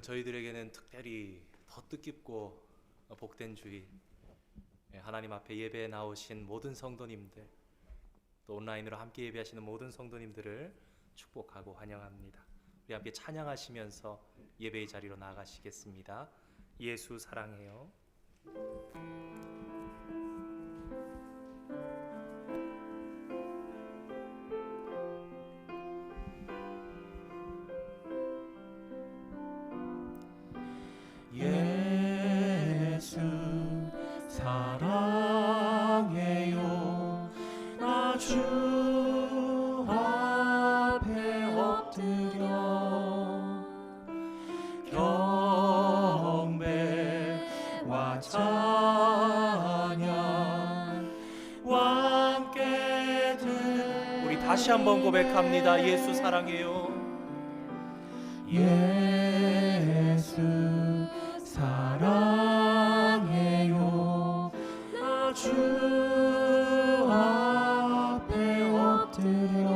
오늘 저희들에게는 특별히 더 뜻깊고 복된 주일, 하나님 앞에 예배에 나오신 모든 성도님들, 또 온라인으로 함께 예배하시는 모든 성도님들을 축복하고 환영합니다. 우리 함께 찬양하시면서 예배의 자리로 나아가시겠습니다. 예수 사랑해요. 예수 사랑해요. 나 주 앞에 엎드려 경배와 찬양 함께 우리 다시 한번 고백합니다. 예수 사랑해요. 예수 사랑해요. 나 주 앞에 엎드려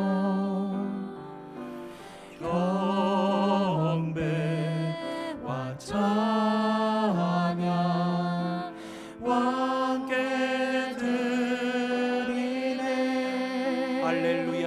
경배와 찬양 함께 드리네. 할렐루야.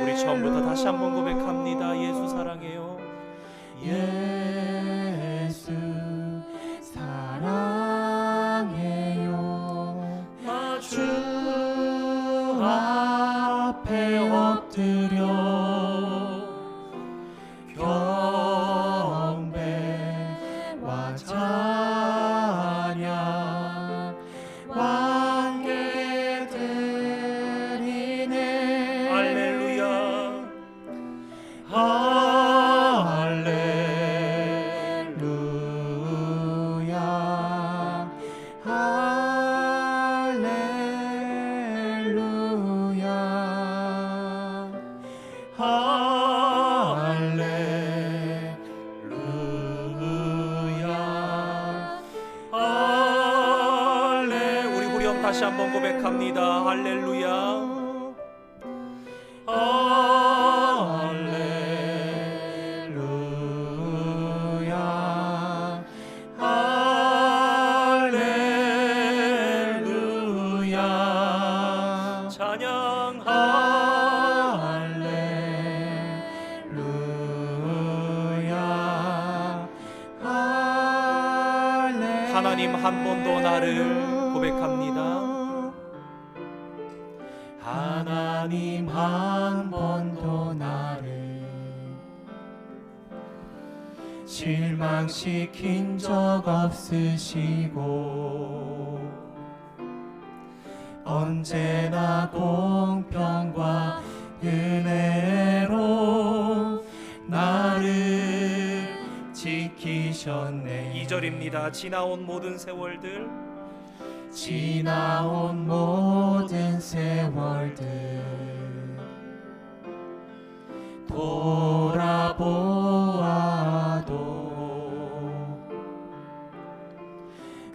우리 처음부터 다시 한번 고백합니다. 예수 사랑해요. 예수 사랑해요. 나 주 앞에 엎드려 경배와 찬양 함께 드리네. 할렐루야. 할렐루야. 할렐루야. 우리 후렴 다시 한번 고백합니다. 할렐루야. 할렐루야. 찬양. 할렐루야. 하나님 한 번도 나를 고백합니다. 하나님 한 번도 나를 실망시킨 적 없으시고 언제나 공평과 은혜로 나를 지키셨네. 2절입니다. 지나온 모든 세월들 지나온 모든 세월들 돌아보아도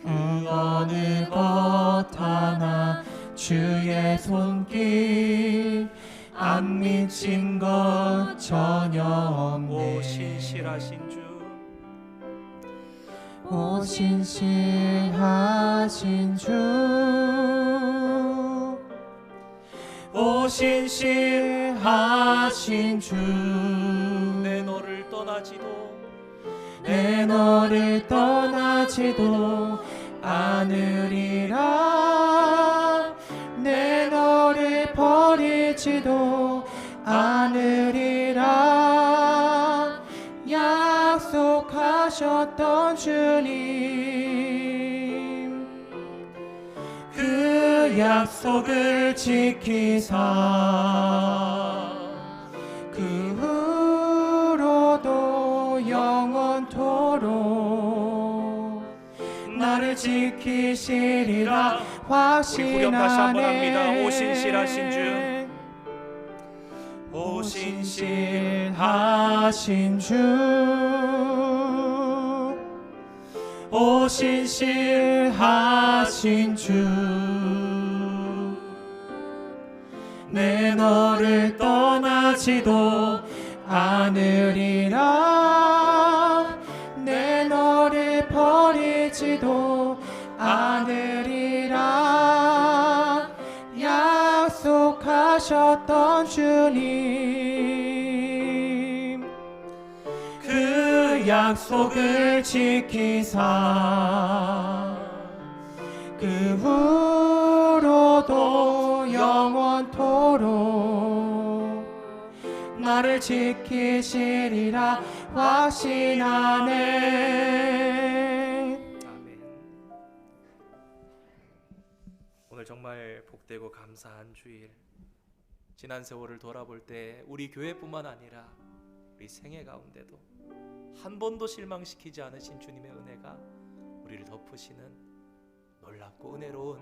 그 어느 것 하나 주의 손길 안 미친 것 전혀 없네. 오 신실하신 주, 오 신실하신 주, 오 신실하신 주, 내 너를 떠나지도 내 너를 떠나지도 않으리라. 내 너를 버리지도 않으리라. 약속하셨던 주님, 그 약속을 지키사 그 후로도 영원토록 나 나를 지키시리라 우리 후렴 다시 한번 합니다. 확신하네. 오신실하신 주, 오신실하신 주, 오신실하신 주, 내 너를 떠나지도 않으리라. 내 너를 버리지도 않으리라. 약속하셨던 주님, 그 약속을 지키사 그 후로도 영원토록 나를 지키시리라 확신하네. 아멘. 오늘 정말 복되고 감사한 주일. 지난 세월을 돌아볼 때 우리 교회뿐만 아니라 우리 생애 가운데도 한 번도 실망시키지 않으신 주님의 은혜가 우리를 덮으시는 놀랍고 은혜로운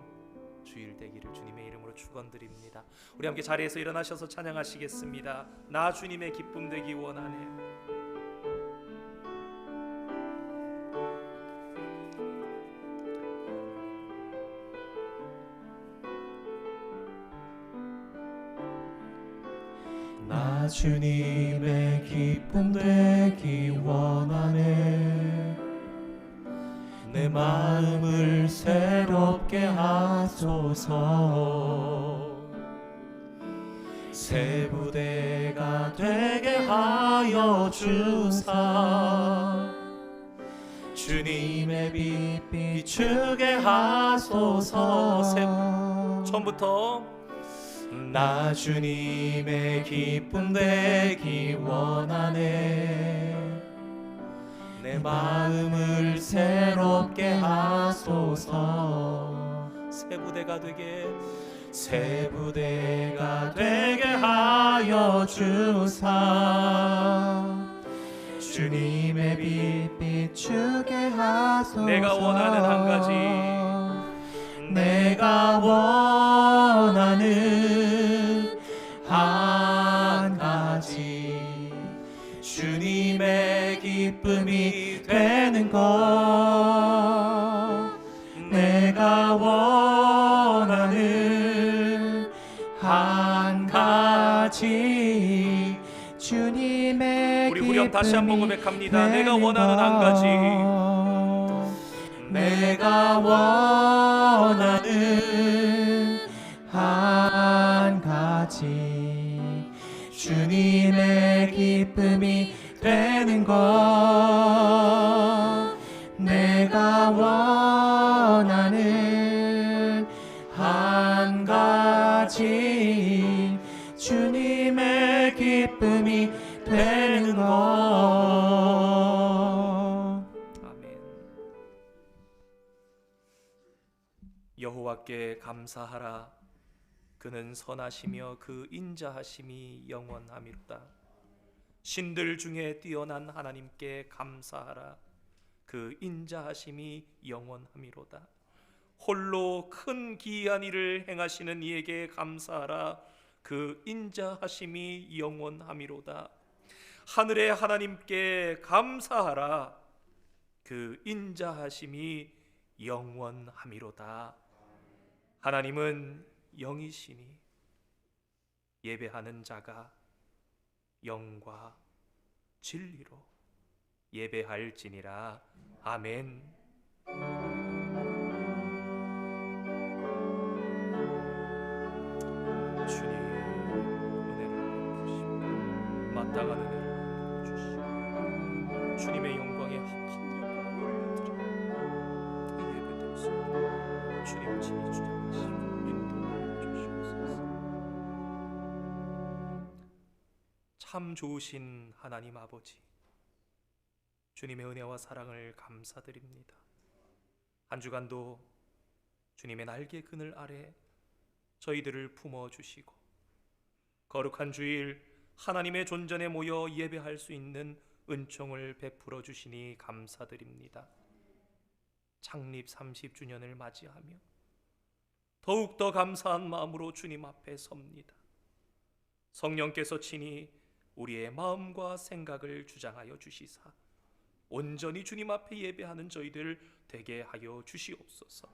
주일 되기를 주님의 이름으로 축원드립니다. 우리 함께 자리에서 일어나셔서 찬양하시겠습니다. 나 주님의 기쁨 되기 원하네. 나 주님의 기쁨 되기 원하네. 내 마음을 새롭게 하소서. 새 부대가 되게 하여 주사 주님의 빛 비추게 하소서. 처음부터 나 주님의 기쁨 되기 원하네. 내 마음을 새롭게 하소서. 새 부대가 되게 새 부대가 되게 하여 주사 주님의 빛 비추게 하소서. 내가 원하는 한 가지, 내가 원하는 한 가지, 주님의 기쁨이 되는 것. 내가 원하는 한 가지, 주님의 우리 후렴 다시 한번 기쁨이 고백합니다. 내가 되는 원하는 한 가지, 내가 원하는 한 가지, 주님의 기쁨이 되는 것. 내가 원하는 한 가지, 주님의 기쁨이 되는 것. 아멘. 여호와께 감사하라. 그는 선하시며 그 인자하심이 영원하미로다. 신들 중에 뛰어난 하나님께 감사하라. 그 인자하심이 영원하미로다. 홀로 큰 기이한 일을 행하시는 이에게 감사하라. 그 인자하심이 영원하미로다. 하늘의 하나님께 감사하라. 그 인자하심이 영원하미로다. 하나님은 영이시니 예배하는 자가 영과 진리로 예배할지니라. 아멘. 주님 은혜를 베푸시고 마땅한 은혜를 베푸시고 주님의 영광에 합한 영광을 올려드리며 이 예배 드렸습니다. 주님 친히 주장하시고 인도하여 주시옵소서. 참 좋으신 하나님 아버지, 주님의 은혜와 사랑을 감사드립니다. 한 주간도 주님의 날개 그늘 아래 저희들을 품어주시고 거룩한 주일 하나님의 존전에 모여 예배할 수 있는 은총을 베풀어 주시니 감사드립니다. 창립 30주년을 맞이하며 더욱더 감사한 마음으로 주님 앞에 섭니다. 성령께서 친히 우리의 마음과 생각을 주장하여 주시사 온전히 주님 앞에 예배하는 저희들 되게 하여 주시옵소서.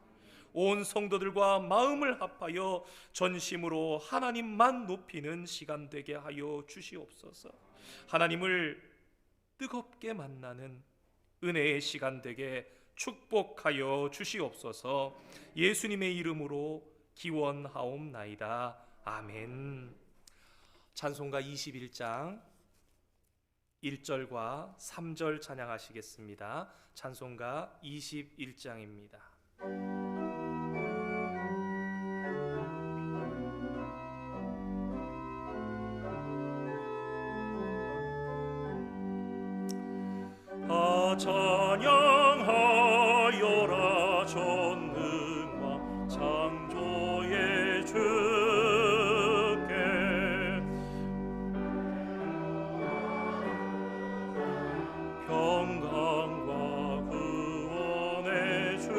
온 성도들과 마음을 합하여 전심으로 하나님만 높이는 시간 되게 하여 주시옵소서. 하나님을 뜨겁게 만나는 은혜의 시간 되게 축복하여 주시옵소서. 예수님의 이름으로 기원하옵나이다. 아멘. 찬송가 21장 1절과 3절 찬양하시겠습니다. 찬송가 21장입니다. 찬양하여라 전능과 창조의 주께 평강과 구원의 주님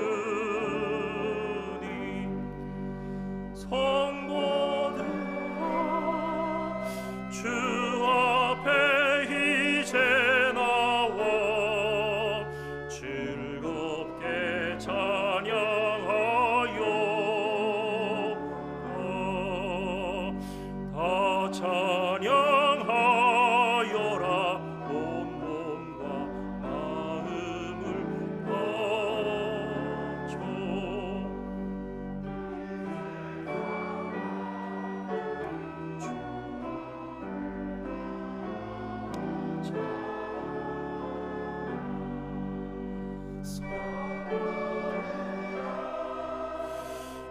성도들아 주 앞에 이제 즐겁게 찬양하여 다 찬양하여라 온 몸과 마음을 바쳐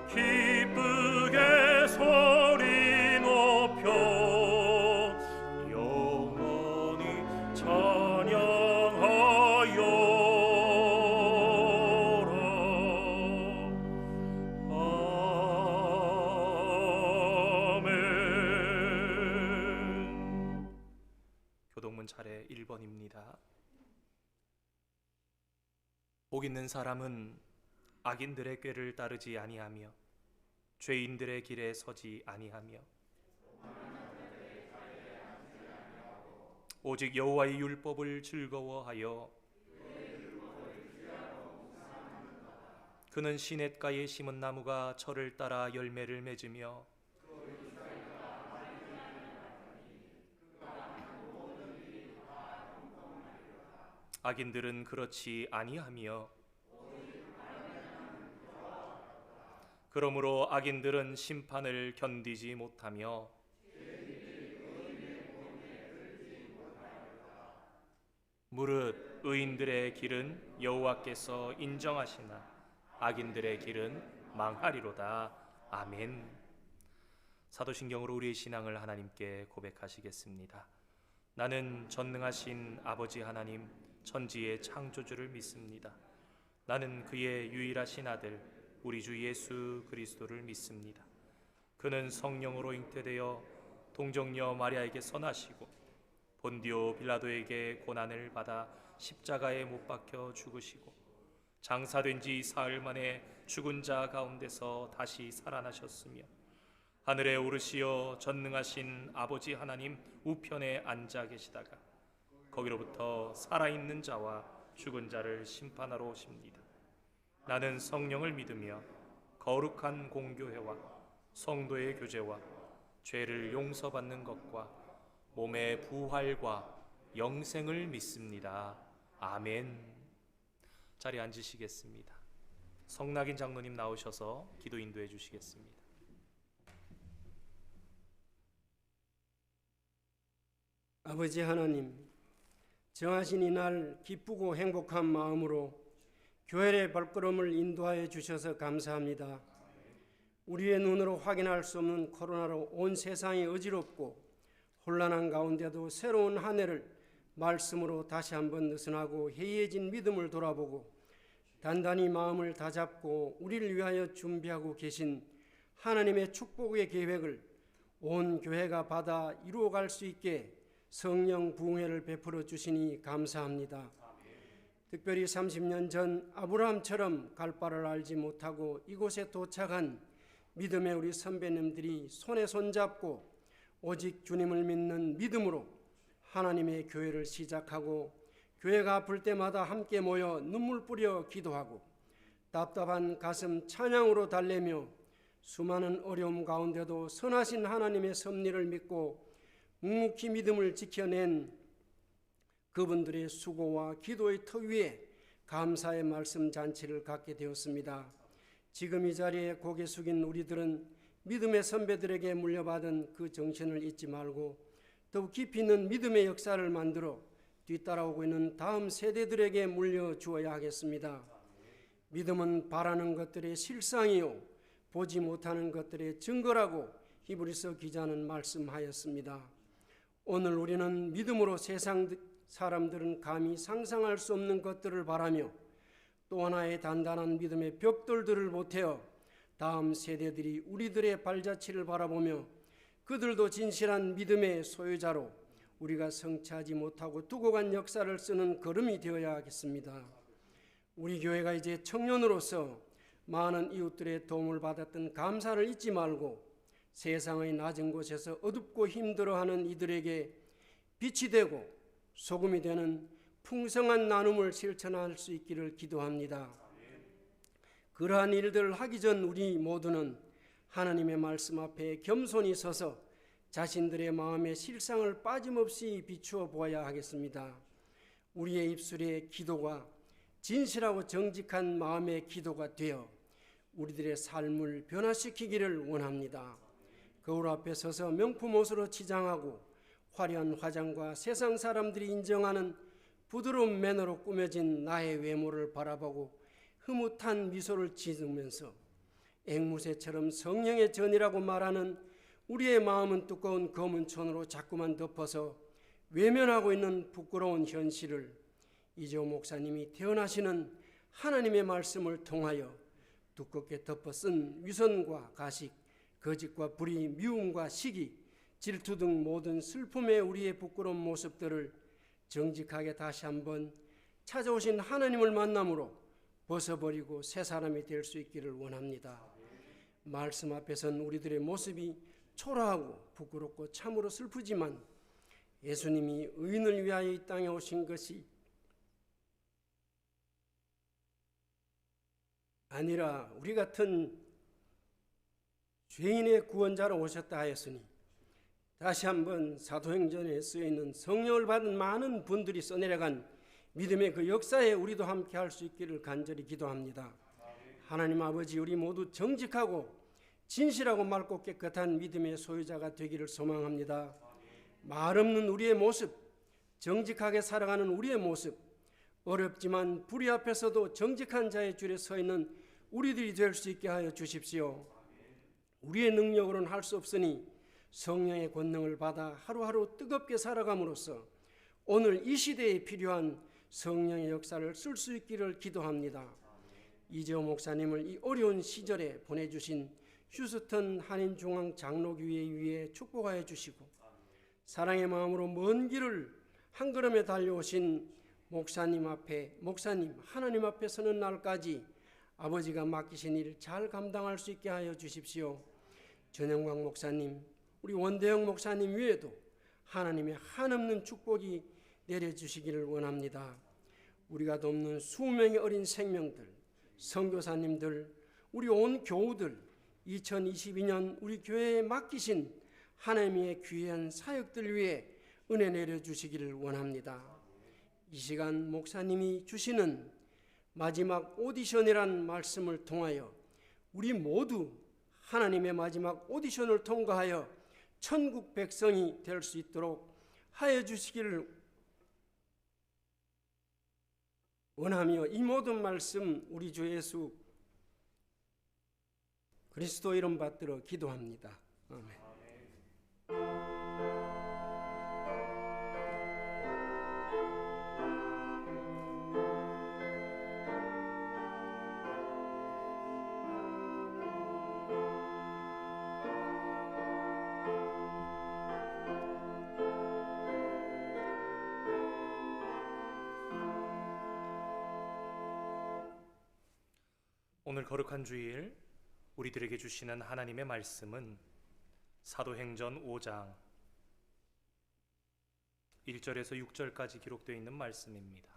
기쁘게 소리 높여 영원히 찬양하여라. 아멘. 교동문 차례 1번입니다. 복 있는 사람은 악인들의 꾀를 따르지 아니하며 죄인들의 길에 서지 아니하며 오직 여호와의 율법을 즐거워하여 그는 시냇가에 심은 나무가 철을 따라 열매를 맺으며 악인들은 그렇지 아니하며 그러므로 악인들은 심판을 견디지 못하며 무릇 의인들의 길은 여호와께서 인정하시나 악인들의 길은 망하리로다. 아멘. 사도신경으로 우리의 신앙을 하나님께 고백하시겠습니다. 나는 전능하신 아버지 하나님 천지의 창조주를 믿습니다. 나는 그의 유일하신 아들 우리 주 예수 그리스도를 믿습니다. 그는 성령으로 잉태되어 동정녀 마리아에게 선하시고 본디오 빌라도에게 고난을 받아 십자가에 못 박혀 죽으시고 장사된 지 사흘 만에 죽은 자 가운데서 다시 살아나셨으며 하늘에 오르시어 전능하신 아버지 하나님 우편에 앉아 계시다가 거기로부터 살아있는 자와 죽은 자를 심판하러 오십니다. 나는 성령을 믿으며 거룩한 공교회와 성도의 교제와 죄를 용서받는 것과 몸의 부활과 영생을 믿습니다. 아멘. 자리에 앉으시겠습니다. 성낙인 장로님 나오셔서 기도 인도해 주시겠습니다. 아버지 하나님, 정하신 이날 기쁘고 행복한 마음으로 교회의 발걸음을 인도하여 주셔서 감사합니다. 우리의 눈으로 확인할 수 없는 코로나로 온 세상이 어지럽고 혼란한 가운데도 새로운 한 해를 말씀으로 다시 한번 느슨하고 해이해진 믿음을 돌아보고 단단히 마음을 다잡고 우리를 위하여 준비하고 계신 하나님의 축복의 계획을 온 교회가 받아 이루어갈 수 있게 성령 부흥회를 베풀어 주시니 감사합니다. 특별히 30년 전 아브라함처럼 갈 바를 알지 못하고 이곳에 도착한 믿음의 우리 선배님들이 손에 손잡고 오직 주님을 믿는 믿음으로 하나님의 교회를 시작하고 교회가 아플 때마다 함께 모여 눈물 뿌려 기도하고 답답한 가슴 찬양으로 달래며 수많은 어려움 가운데도 선하신 하나님의 섭리를 믿고 묵묵히 믿음을 지켜낸 그분들의 수고와 기도의 터 위에 감사의 말씀 잔치를 갖게 되었습니다. 지금 이 자리에 고개 숙인 우리들은 믿음의 선배들에게 물려받은 그 정신을 잊지 말고 더욱 깊이 있는 믿음의 역사를 만들어 뒤따라오고 있는 다음 세대들에게 물려주어야 하겠습니다. 믿음은 바라는 것들의 실상이요 보지 못하는 것들의 증거라고 히브리서 기자는 말씀하였습니다. 오늘 우리는 믿음으로 세상 사람들은 감히 상상할 수 없는 것들을 바라며 또 하나의 단단한 믿음의 벽돌들을 보태어 다음 세대들이 우리들의 발자취를 바라보며 그들도 진실한 믿음의 소유자로 우리가 성취하지 못하고 두고 간 역사를 쓰는 걸음이 되어야 하겠습니다. 우리 교회가 이제 청년으로서 많은 이웃들의 도움을 받았던 감사를 잊지 말고 세상의 낮은 곳에서 어둡고 힘들어하는 이들에게 빛이 되고 소금이 되는 풍성한 나눔을 실천할 수 있기를 기도합니다. 그러한 일들을 하기 전 우리 모두는 하나님의 말씀 앞에 겸손히 서서 자신들의 마음의 실상을 빠짐없이 비추어 보아야 하겠습니다. 우리의 입술의 기도가 진실하고 정직한 마음의 기도가 되어 우리들의 삶을 변화시키기를 원합니다. 거울 앞에 서서 명품 옷으로 치장하고 화려한 화장과 세상 사람들이 인정하는 부드러운 매너로 꾸며진 나의 외모를 바라보고 흐뭇한 미소를 지으면서 앵무새처럼 성령의 전이라고 말하는 우리의 마음은 두꺼운 검은 천으로 자꾸만 덮어서 외면하고 있는 부끄러운 현실을 이재호 목사님이 태어나시는 하나님의 말씀을 통하여 두껍게 덮어 쓴 위선과 가식, 거짓과 불의, 미움과 시기, 질투 등 모든 슬픔의 우리의 부끄러운 모습들을 정직하게 다시 한번 찾아오신 하나님을 만남으로 벗어버리고 새 사람이 될 수 있기를 원합니다. 말씀 앞에선 우리들의 모습이 초라하고 부끄럽고 참으로 슬프지만 예수님이 의인을 위하여 이 땅에 오신 것이 아니라 우리 같은 죄인의 구원자로 오셨다 하였으니 다시 한번 사도행전에 쓰여있는 성령을 받은 많은 분들이 써내려간 믿음의 그 역사에 우리도 함께 할 수 있기를 간절히 기도합니다. 하나님 아버지, 우리 모두 정직하고 진실하고 맑고 깨끗한 믿음의 소유자가 되기를 소망합니다. 말 없는 우리의 모습, 정직하게 살아가는 우리의 모습, 어렵지만 불의 앞에서도 정직한 자의 줄에 서 있는 우리들이 될 수 있게 하여 주십시오. 우리의 능력으로는 할 수 없으니 성령의 권능을 받아 하루하루 뜨겁게 살아감으로써 오늘 이 시대에 필요한 성령의 역사를 쓸 수 있기를 기도합니다. 이재호 목사님을 이 어려운 시절에 보내주신 휴스턴 한인중앙 장로교회 위에 축복하여 주시고 사랑의 마음으로 먼 길을 한 걸음에 달려오신 목사님 하나님 앞에 서는 날까지 아버지가 맡기신 일을 잘 감당할 수 있게 하여 주십시오. 전영광 목사님, 우리 원대영 목사님 위에도 하나님의 한없는 축복이 내려주시기를 원합니다. 우리가 돕는 수명의 어린 생명들, 선교사님들, 우리 온 교우들, 2022년 우리 교회에 맡기신 하나님의 귀한 사역들 위해 은혜 내려주시기를 원합니다. 이 시간 목사님이 주시는 마지막 오디션이란 말씀을 통하여 우리 모두 하나님의 마지막 오디션을 통과하여 천국 백성이 될 수 있도록 하여 주시기를 원하며 이 모든 말씀 우리 주 예수 그리스도 이름 받들어 기도합니다. 아멘. 오늘 거룩한 주일 우리들에게 주시는 하나님의 말씀은 사도행전 5장 1절에서 6절까지 기록되어 있는 말씀입니다.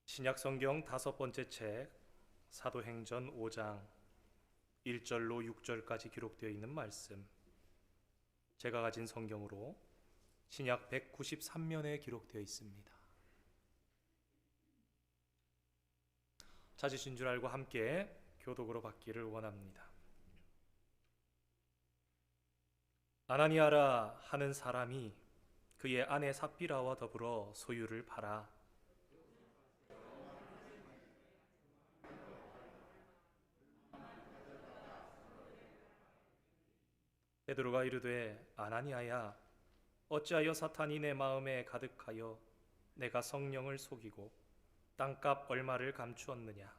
신약성경 5번째 책 사도행전 5장 1절로 6절까지 기록되어 있는 말씀, 제가 가진 성경으로 신약 193면에 기록되어 있습니다. 찾으신 줄 알고 함께 교독으로 받기를 원합니다. 아나니아라 하는 사람이 그의 아내 삽비라와 더불어 소유를 팔아 베드로가 이르되 아나니아야, 어찌하여 사탄이 내 마음에 가득하여 내가 성령을 속이고 땅값 얼마를 감추었느냐?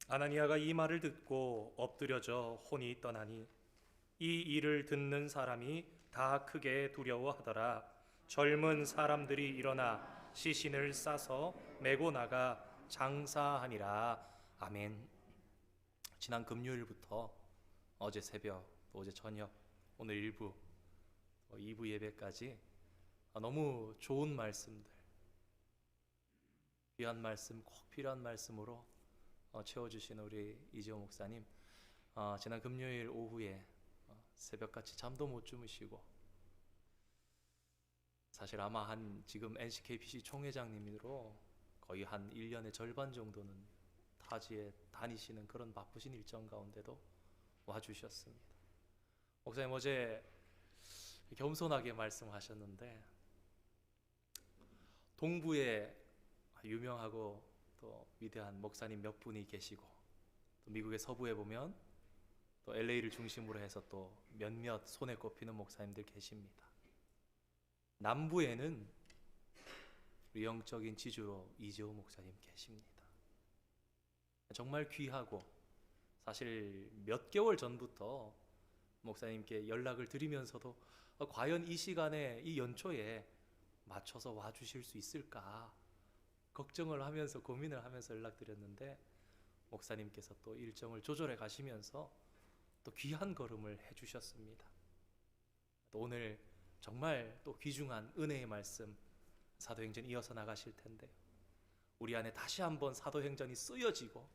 아나니아가 이 말을 듣고 엎드려져 혼이 떠나니 이 일을 듣는 사람이 다 크게 두려워하더라. 젊은 사람들이 일어나 시신을 싸서 메고 나가 장사하니라. 아멘. 지난 금요일부터 어제 새벽, 어제 저녁, 오늘 일부, 2부 예배까지 너무 좋은 말씀들, 귀한 말씀, 꼭 필요한 말씀으로 채워주신 우리 이지호 목사님, 지난 금요일 오후에 새벽같이 잠도 못 주무시고, 사실 아마 지금 NCKPC 총회장님으로 거의 한 1년의 절반 정도는 타지에 다니시는 그런 바쁘신 일정 가운데도 와주셨습니다. 목사님 어제 겸손하게 말씀하셨는데, 동부에 유명하고 또 위대한 목사님 몇 분이 계시고, 또 미국의 서부에 보면 또 LA를 중심으로 해서 또 몇몇 손에 꼽히는 목사님들 계십니다. 남부에는 우리 영적인 지주로 이재호 목사님 계십니다. 정말 귀하고, 사실 몇 개월 전부터 목사님께 연락을 드리면서도 과연 이 시간에, 이 연초에 맞춰서 와주실 수 있을까 걱정을 하면서, 고민을 하면서 연락드렸는데, 목사님께서 또 일정을 조절해 가시면서 또 귀한 걸음을 해주셨습니다. 또 오늘 정말 또 귀중한 은혜의 말씀, 사도행전 이어서 나가실 텐데요, 우리 안에 다시 한번 사도행전이 쓰여지고,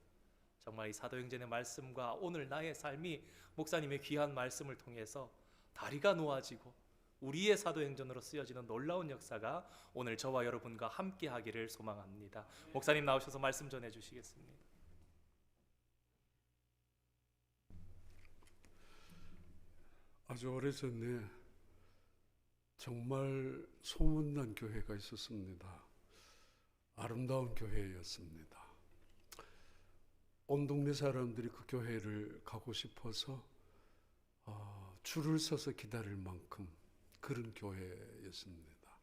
정말 이 사도행전의 말씀과 오늘 나의 삶이 목사님의 귀한 말씀을 통해서 다리가 놓아지고 우리의 사도행전으로 쓰여지는 놀라운 역사가 오늘 저와 여러분과 함께 하기를 소망합니다. 목사님 나오셔서 말씀 전해 주시겠습니다. 아주 오래전에 정말 소문난 교회가 있었습니다. 아름다운 교회였습니다. 온 동네 사람들이 그 교회를 가고 싶어서 줄을 서서 기다릴 만큼 그런 교회였습니다.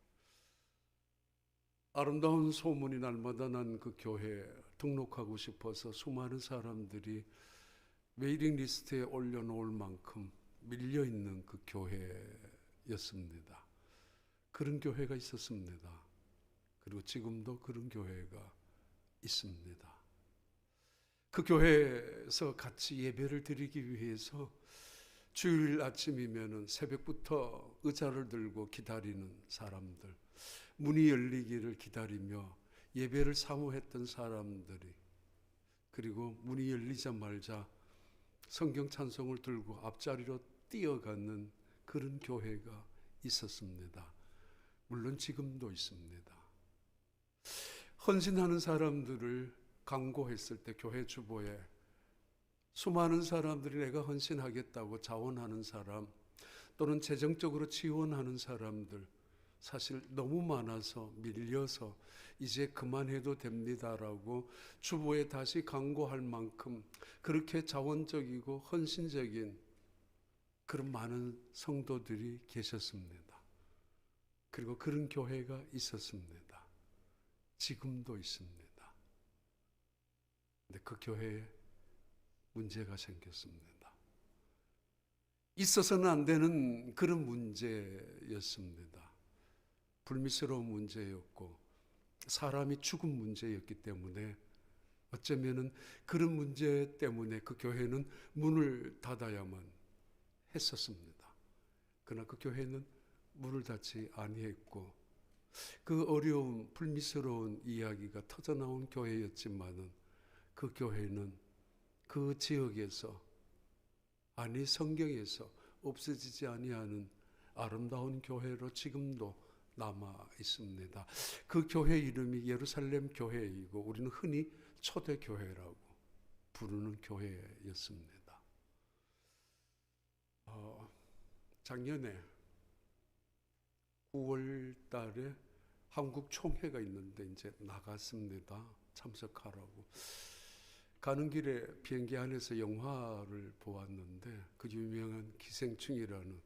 아름다운 소문이 날마다 난 그 교회에 등록하고 싶어서 수많은 사람들이 웨이팅 리스트에 올려놓을 만큼 밀려있는 그 교회였습니다. 그런 교회가 있었습니다. 그리고 지금도 그런 교회가 있습니다. 그 교회에서 같이 예배를 드리기 위해서 주일 아침이면은 새벽부터 의자를 들고 기다리는 사람들, 문이 열리기를 기다리며 예배를 사모했던 사람들이, 그리고 문이 열리자마자 성경 찬송을 들고 앞자리로 뛰어가는 그런 교회가 있었습니다. 물론 지금도 있습니다. 헌신하는 사람들을 강구했을 때 교회 주보에 수많은 사람들이 내가 헌신하겠다고 자원하는 사람, 또는 재정적으로 지원하는 사람들, 사실 너무 많아서 밀려서 이제 그만해도 됩니다라고 주보에 다시 강구할 만큼 그렇게 자원적이고 헌신적인 그런 많은 성도들이 계셨습니다. 그리고 그런 교회가 있었습니다. 지금도 있습니다. 근데 그 교회에 문제가 생겼습니다. 있어서는 안 되는 그런 문제였습니다. 불미스러운 문제였고 사람이 죽은 문제였기 때문에 어쩌면은 그런 문제 때문에 그 교회는 문을 닫아야만 했었습니다. 그러나 그 교회는 문을 닫지 아니했고 그 어려운 불미스러운 이야기가 터져나온 교회였지만은 그 교회는 그 지역에서 아니 성경에서 없어지지 아니하는 아름다운 교회로 지금도 남아 있습니다. 그 교회 이름이 예루살렘 교회이고 우리는 흔히 초대교회라고 부르는 교회였습니다. 작년에 9월 달에 한국 총회가 있는데 이제 나갔습니다. 참석하라고. 가는 길에 비행기 안에서 영화를 보았는데 그 유명한 기생충이라는,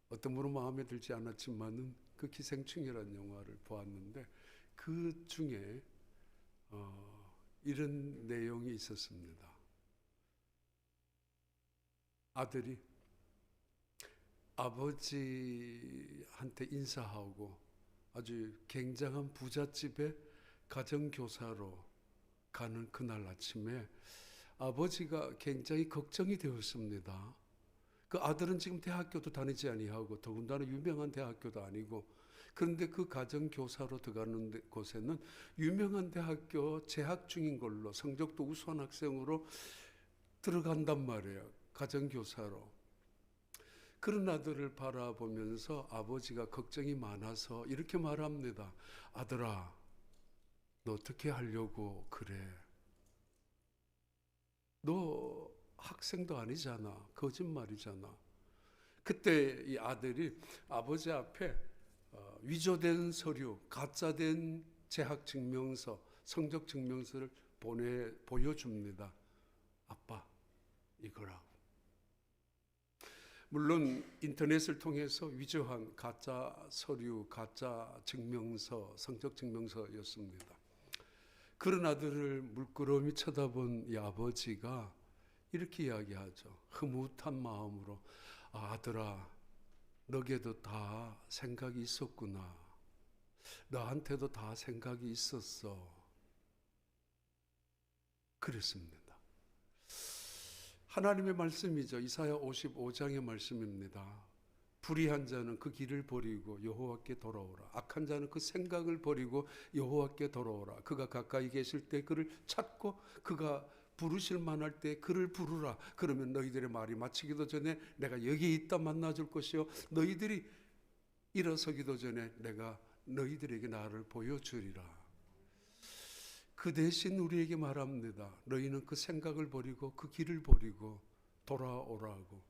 어떤 분은 마음에 들지 않았지만은 그 기생충이라는 영화를 보았는데 그 중에 이런 내용이 있었습니다. 아들이 아버지한테 인사하고 아주 굉장한 부잣집에 가정교사로 가는 그날 아침에 아버지가 굉장히 걱정이 되었습니다. 그 아들은 지금 대학교도 다니지 아니하고 더군다나 유명한 대학교도 아니고, 그런데 그 가정교사로 들어가는 곳에는 유명한 대학교 재학 중인 걸로 성적도 우수한 학생으로 들어간단 말이에요. 가정교사로. 그런 아들을 바라보면서 아버지가 걱정이 많아서 이렇게 말합니다. 아들아, 너 어떻게 하려고 그래? 너 학생도 아니잖아. 거짓말이잖아. 그때 이 아들이 아버지 앞에 위조된 서류, 가짜된 재학증명서, 성적증명서를 보여줍니다. 아빠, 이거라고. 물론 인터넷을 통해서 위조한 가짜 서류, 가짜 증명서, 성적증명서였습니다. 그런 아들을 물끄러미 쳐다본 이 아버지가 이렇게 이야기하죠. 흐뭇한 마음으로, 아들아, 너에게도 다 생각이 있었구나. 너한테도 다 생각이 있었어. 그랬습니다. 하나님의 말씀이죠. 이사야 55장의 말씀입니다. 불의한 자는 그 길을 버리고 여호와께 돌아오라. 악한 자는 그 생각을 버리고 여호와께 돌아오라. 그가 가까이 계실 때 그를 찾고 그가 부르실 만할 때 그를 부르라. 그러면 너희들의 말이 마치기도 전에 내가 여기 있다 만나줄 것이요 너희들이 일어서기도 전에 내가 너희들에게 나를 보여주리라. 그 대신 우리에게 말합니다. 너희는 그 생각을 버리고 그 길을 버리고 돌아오라고.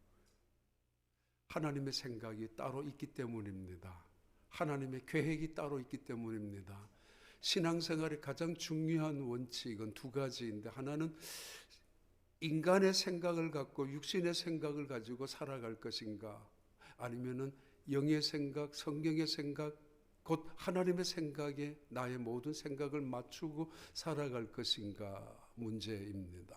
하나님의 생각이 따로 있기 때문입니다. 하나님의 계획이 따로 있기 때문입니다. 신앙생활의 가장 중요한 원칙은 두 가지인데, 하나는 인간의 생각을 갖고 육신의 생각을 가지고 살아갈 것인가, 아니면은 영의 생각, 성경의 생각, 곧 하나님의 생각에 나의 모든 생각을 맞추고 살아갈 것인가 문제입니다.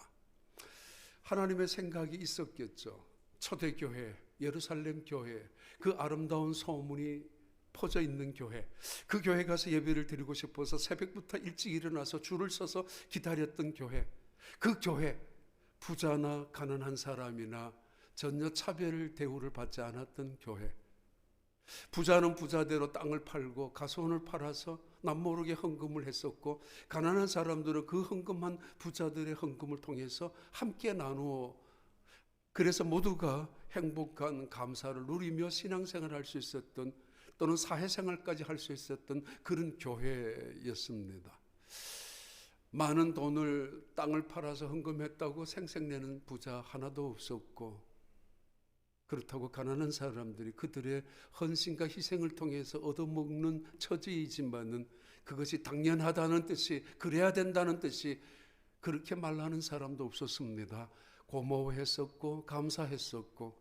하나님의 생각이 있었겠죠. 초대교회, 예루살렘 교회, 그 아름다운 소문이 퍼져 있는 교회, 그 교회 가서 예배를 드리고 싶어서 새벽부터 일찍 일어나서 줄을 서서 기다렸던 교회, 그 교회, 부자나 가난한 사람이나 전혀 차별 대우를 받지 않았던 교회, 부자는 부자대로 땅을 팔고 가수원을 팔아서 남모르게 헌금을 했었고, 가난한 사람들은 그 헌금한 부자들의 헌금을 통해서 함께 나누어, 그래서 모두가 행복한 감사를 누리며 신앙생활을 할 수 있었던, 또는 사회생활까지 할 수 있었던 그런 교회였습니다. 많은 돈을 땅을 팔아서 헌금했다고 생색내는 부자 하나도 없었고, 그렇다고 가난한 사람들이 그들의 헌신과 희생을 통해서 얻어먹는 처지이지만은 그것이 당연하다는 뜻이, 그래야 된다는 뜻이 그렇게 말하는 사람도 없었습니다. 고마워했었고 감사했었고,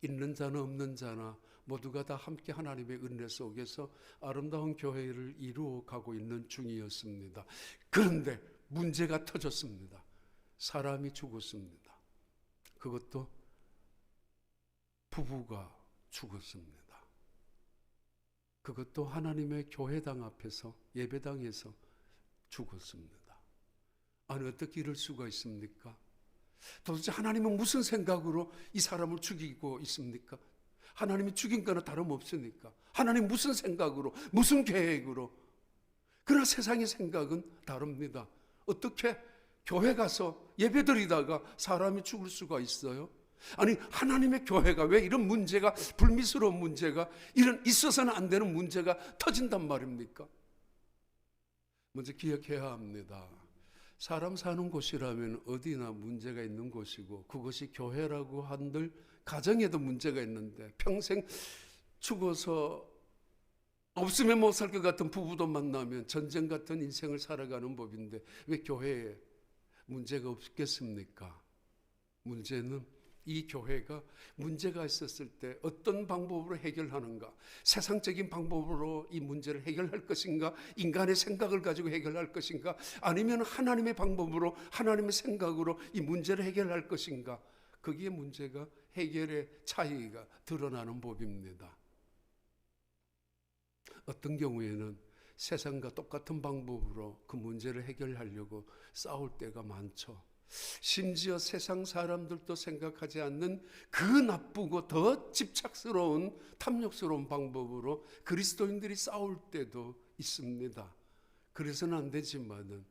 있는 자나 없는 자나 모두가 다 함께 하나님의 은혜 속에서 아름다운 교회를 이루어 가고 있는 중이었습니다. 그런데 문제가 터졌습니다. 사람이 죽었습니다. 그것도 부부가 죽었습니다. 그것도 하나님의 교회당 앞에서, 예배당에서 죽었습니다. 아니, 어떻게 이럴 수가 있습니까? 도대체 하나님은 무슨 생각으로 이 사람을 죽이고 있습니까? 하나님이 죽인 거나 다름없으니까. 하나님 무슨 생각으로, 무슨 계획으로. 그러나 세상의 생각은 다릅니다. 어떻게 교회 가서 예배드리다가 사람이 죽을 수가 있어요? 아니, 하나님의 교회가 왜 이런 문제가, 불미스러운 문제가, 이런 있어서는 안 되는 문제가 터진단 말입니까? 먼저 기억해야 합니다. 사람 사는 곳이라면 어디나 문제가 있는 곳이고, 그것이 교회라고 한들 가정에도 문제가 있는데, 평생 죽어서 없으면 못 살 것 같은 부부도 만나면 전쟁 같은 인생을 살아가는 법인데 왜 교회에 문제가 없겠습니까? 문제는 이 교회가 문제가 있었을 때 어떤 방법으로 해결하는가, 세상적인 방법으로 이 문제를 해결할 것인가, 인간의 생각을 가지고 해결할 것인가, 아니면 하나님의 방법으로, 하나님의 생각으로 이 문제를 해결할 것인가, 거기에 문제가, 해결의 차이가 드러나는 법입니다. 어떤 경우에는 세상과 똑같은 방법으로 그 문제를 해결하려고 싸울 때가 많죠. 심지어 세상 사람들도 생각하지 않는 그 나쁘고 더 집착스러운, 탐욕스러운 방법으로 그리스도인들이 싸울 때도 있습니다. 그래서는 안 되지만은,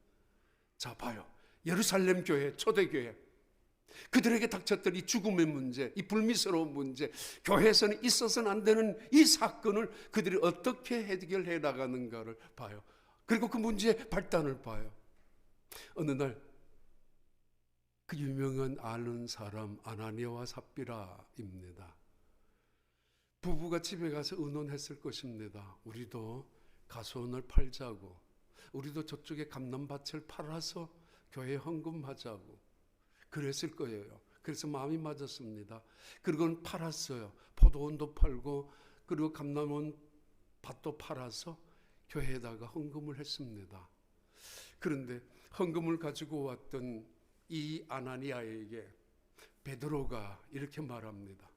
자 봐요, 예루살렘 교회, 초대교회, 그들에게 닥쳤던 이 죽음의 문제, 이 불미스러운 문제, 교회에서는 있어서는 안 되는 이 사건을 그들이 어떻게 해결해 나가는가를 봐요. 그리고 그 문제의 발단을 봐요. 어느 날 그 유명한 아는 사람 아나니아와 삽비라입니다. 부부가 집에 가서 의논했을 것입니다. 우리도 가수원을 팔자고, 우리도 저쪽에 감람밭을 팔아서 교회에 헌금하자고 그랬을 거예요. 그래서 마음이 맞았습니다. 그리고는 팔았어요. 포도원도 팔고, 그리고 감람원 밭도 팔아서 교회에다가 헌금을 했습니다. 그런데 헌금을 가지고 왔던 이 아나니아에게 베드로가 이렇게 말합니다.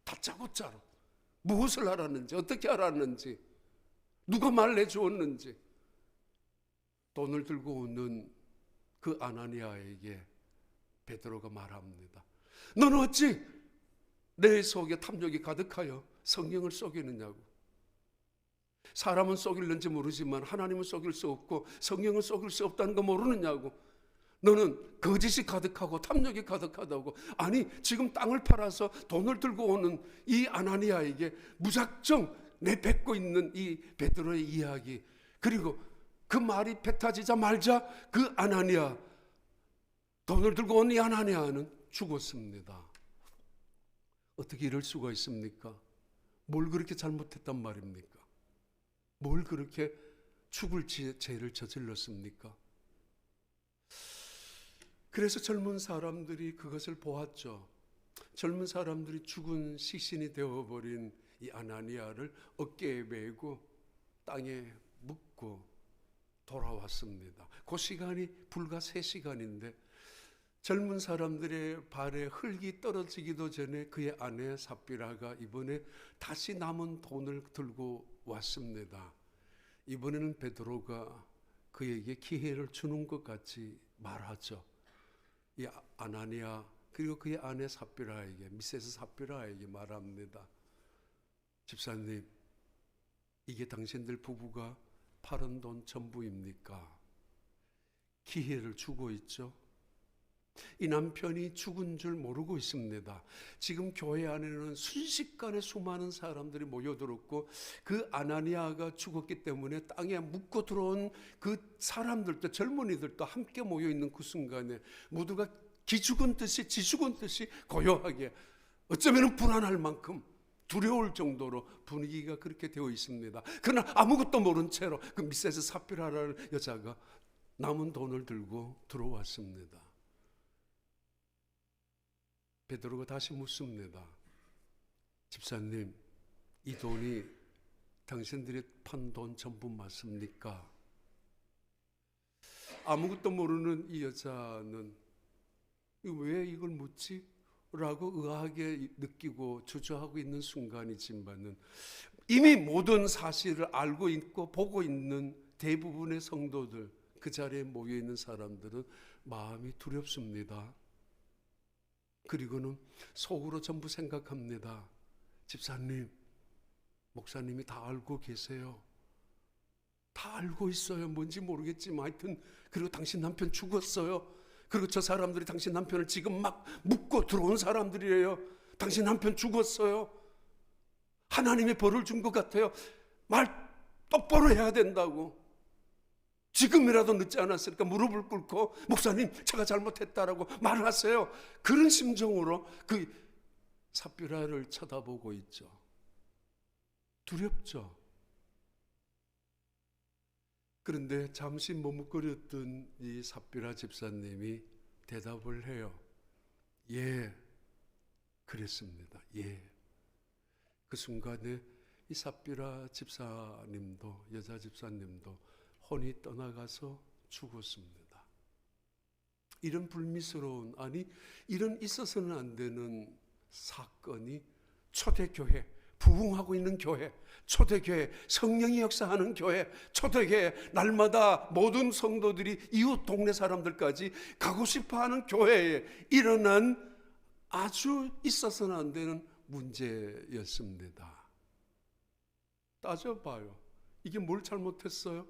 다짜고짜로 무엇을 알았는지, 어떻게 알았는지, 누가 말해 주었는지. 돈을 들고 오는 그 아나니아에게 베드로가 말합니다. 너는 어찌 내 속에 탐욕이 가득하여 성령을 속이느냐고. 사람은 속일는지 모르지만 하나님은 속일 수 없고 성령은 속일 수 없다는 거 모르느냐고. 너는 거짓이 가득하고 탐욕이 가득하다고. 아니, 지금 땅을 팔아서 돈을 들고 오는 이 아나니아에게 무작정 내뱉고 있는 이 베드로의 이야기, 그리고 그 말이 뱉어지자마자 그 아나니아, 돈을 들고 온 이 아나니아는 죽었습니다. 어떻게 이럴 수가 있습니까? 뭘 그렇게 잘못했단 말입니까? 뭘 그렇게 죽을 죄를 저질렀습니까? 그래서 젊은 사람들이 그것을 보았죠. 젊은 사람들이 죽은 시신이 되어버린 이 아나니아를 어깨에 메고 땅에 묻고 돌아왔습니다. 그 시간이 불과 3시간인데 젊은 사람들의 발에 흙이 떨어지기도 전에 그의 아내 삽비라가 이번에 다시 남은 돈을 들고 왔습니다. 이번에는 베드로가 그에게 기회를 주는 것 같이 말하죠. 이 아나니아 그리고 그의 아내 삽비라에게, 미세스 삽비라에게 말합니다. 집사님, 이게 당신들 부부가 팔은 돈 전부입니까? 기회를 주고 있죠. 이 남편이 죽은 줄 모르고 있습니다. 지금 교회 안에는 순식간에 수많은 사람들이 모여들었고, 그 아나니아가 죽었기 때문에 땅에 묻고 들어온 그 사람들도, 젊은이들도 함께 모여있는 그 순간에 모두가 기죽은 듯이, 지죽은 듯이 고요하게, 어쩌면 불안할 만큼 두려울 정도로 분위기가 그렇게 되어 있습니다. 그러나 아무것도 모른 채로 그 미세스 삽비라라는 여자가 남은 돈을 들고 들어왔습니다. 베드로가 다시 묻습니다. 집사님, 이 돈이 당신들이 판 돈 전부 맞습니까? 아무것도 모르는 이 여자는 왜 이걸 묻지? 라고 의아하게 느끼고 주저하고 있는 순간이지만은 이미 모든 사실을 알고 있고 보고 있는 대부분의 성도들, 그 자리에 모여 있는 사람들은 마음이 두렵습니다. 그리고는 속으로 전부 생각합니다. 집사님, 목사님이 다 알고 계세요. 다 알고 있어요. 뭔지 모르겠지만 하여튼, 그리고 당신 남편 죽었어요. 그리고 저 사람들이 당신 남편을 지금 막 묻고 들어온 사람들이에요. 당신 남편 죽었어요. 하나님의 벌을 준 것 같아요. 말 똑바로 해야 된다고. 지금이라도 늦지 않았을까 무릎을 꿇고 목사님 제가 잘못했다라고 말을 하세요. 그런 심정으로 그 삽비라를 쳐다보고 있죠. 두렵죠. 그런데 잠시 머뭇거렸던 이 삽비라 집사님이 대답을 해요. 예, 그랬습니다. 예. 그 순간에 이 삽비라 집사님도, 여자 집사님도 혼이 떠나가서 죽었습니다. 이런 불미스러운, 아니 이런 있어서는 안 되는 사건이 초대교회, 부흥하고 있는 교회, 초대교회, 성령이 역사하는 교회, 초대교회, 날마다 모든 성도들이 이웃 동네 사람들까지 가고 싶어하는 교회에 일어난 아주 있어서는 안 되는 문제였습니다. 따져봐요. 이게 뭘 잘못했어요?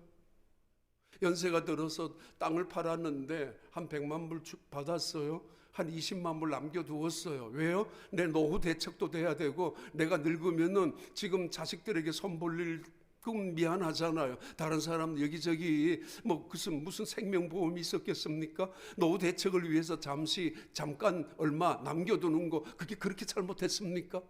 연세가 들어서 땅을 팔았는데 한 100만 불 받았어요. 한 20만 불 남겨두었어요. 왜요? 내 노후 대책도 돼야 되고 내가 늙으면은 지금 자식들에게 손 벌릴 그건 미안하잖아요. 다른 사람 여기저기 뭐 무슨 생명보험이 있었겠습니까? 노후 대책을 위해서 잠깐 얼마 남겨두는 거 그게 그렇게 잘못했습니까?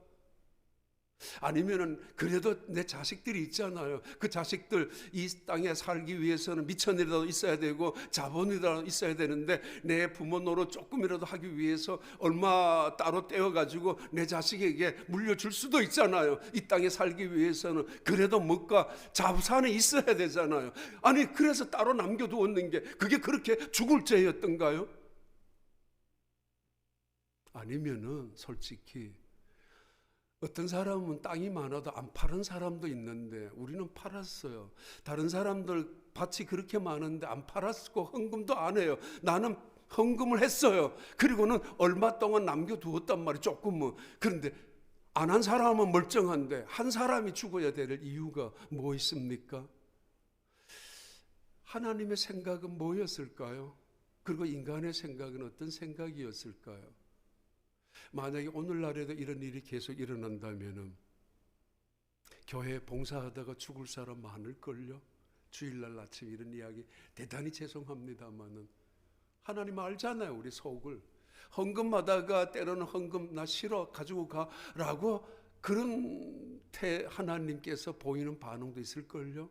아니면은 그래도 내 자식들이 있잖아요. 그 자식들 이 땅에 살기 위해서는 미천이라도 있어야 되고 자본이라도 있어야 되는데 내 부모 노릇 조금이라도 하기 위해서 얼마 따로 떼어가지고 내 자식에게 물려줄 수도 있잖아요. 이 땅에 살기 위해서는 그래도 뭔가 자산이 있어야 되잖아요. 아니 그래서 따로 남겨두었는 게 그게 그렇게 죽을 죄였던가요? 아니면은 솔직히 어떤 사람은 땅이 많아도 안 파는 사람도 있는데 우리는 팔았어요. 다른 사람들 밭이 그렇게 많은데 안 팔았고 헌금도 안 해요. 나는 헌금을 했어요. 그리고는 얼마 동안 남겨두었단 말이에요. 조금은. 그런데 안 한 사람은 멀쩡한데 한 사람이 죽어야 될 이유가 뭐 있습니까? 하나님의 생각은 뭐였을까요? 그리고 인간의 생각은 어떤 생각이었을까요? 만약에 오늘날에도 이런 일이 계속 일어난다면은 교회 봉사하다가 죽을 사람 많을걸요. 주일날 아침 이런 이야기 대단히 죄송합니다만은 하나님 알잖아요. 우리 속을. 헌금하다가 때로는 헌금 나 싫어 가지고 가라고 그런 하나님께서 보이는 반응도 있을걸요.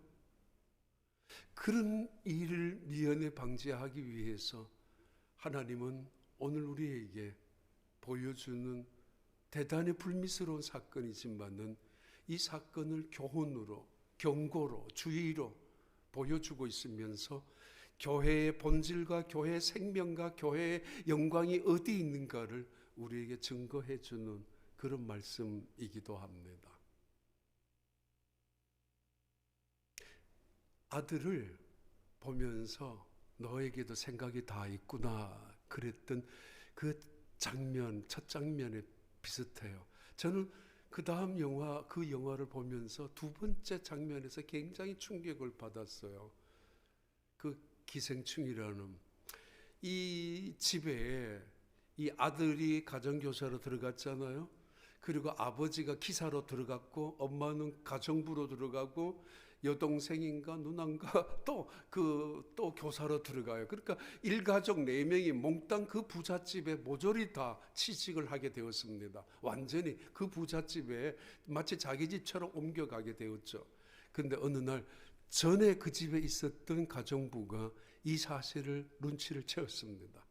그런 일을 미연에 방지하기 위해서 하나님은 오늘 우리에게 보여주는 대단히 불미스러운 사건이지만은 이 사건을 교훈으로, 경고로, 주의로 보여주고 있으면서 교회의 본질과 교회의 생명과 교회의 영광이 어디 있는가를 우리에게 증거해 주는 그런 말씀이기도 합니다. 아들을 보면서 너에게도 생각이 다 있구나 그랬던 그 장면, 첫 장면에 비슷해요. 저는 그 다음 그 영화를 보면서 두 번째 장면에서 굉장히 충격을 받았어요. 그 기생충이라는 이 집에 이 아들이 가정교사로 들어갔잖아요. 그리고 아버지가 기사로 들어갔고 엄마는 가정부로 들어가고 여동생인가 누나인가 또 교사로 들어가요. 그러니까 일가족 4명이 몽땅 그 부잣집에 모조리 다 취직을 하게 되었습니다. 완전히 그 부잣집에 마치 자기 집처럼 옮겨가게 되었죠. 그런데 어느 날 전에 그 집에 있었던 가정부가 이 사실을 눈치를 채웠습니다.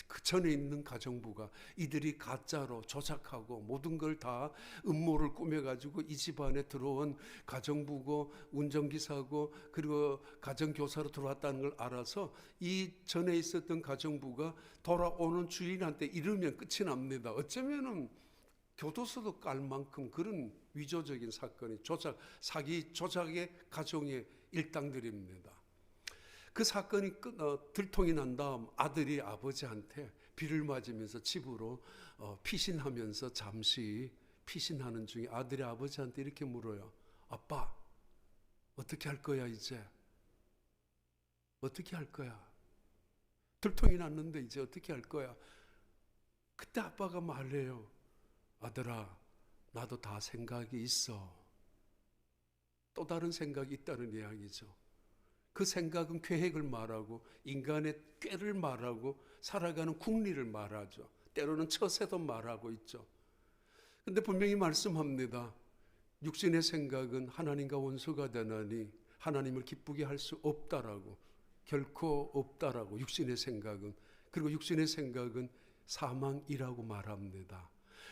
그 전에 있는 가정부가 이들이 가짜로 조작하고 모든 걸 다 음모를 꾸며가지고 이 집안에 들어온 가정부고 운전기사고 그리고 가정교사로 들어왔다는 걸 알아서 이 전에 있었던 가정부가 돌아오는 주인한테 이르면 끝이 납니다. 어쩌면은 교도소도 깔 만큼 그런 위조적인 사건이 사기 조작의 가정의 일당들입니다. 그 사건이 들통이 난 다음 아들이 아버지한테 비를 맞으면서 집으로 피신하면서 잠시 피신하는 중에 아들이 아버지한테 이렇게 물어요. 아빠, 어떻게 할 거야 이제? 어떻게 할 거야? 들통이 났는데 이제 어떻게 할 거야? 그때 아빠가 말해요. 아들아, 나도 다 생각이 있어. 또 다른 생각이 있다는 이야기죠. 그 생각은 계획을 말하고 인간의 꾀를 말하고 살아가는 궁리를 말하죠. 때로는 처세도 말하고 있죠. 근데 분명히 말씀합니다. 육신의 생각은 하나님과 원수가 되나니 하나님을 기쁘게 할 수 없다라고, 결코 없다라고. 육신의 생각은, 그리고 육신의 생각은 사망이라고 말합니다.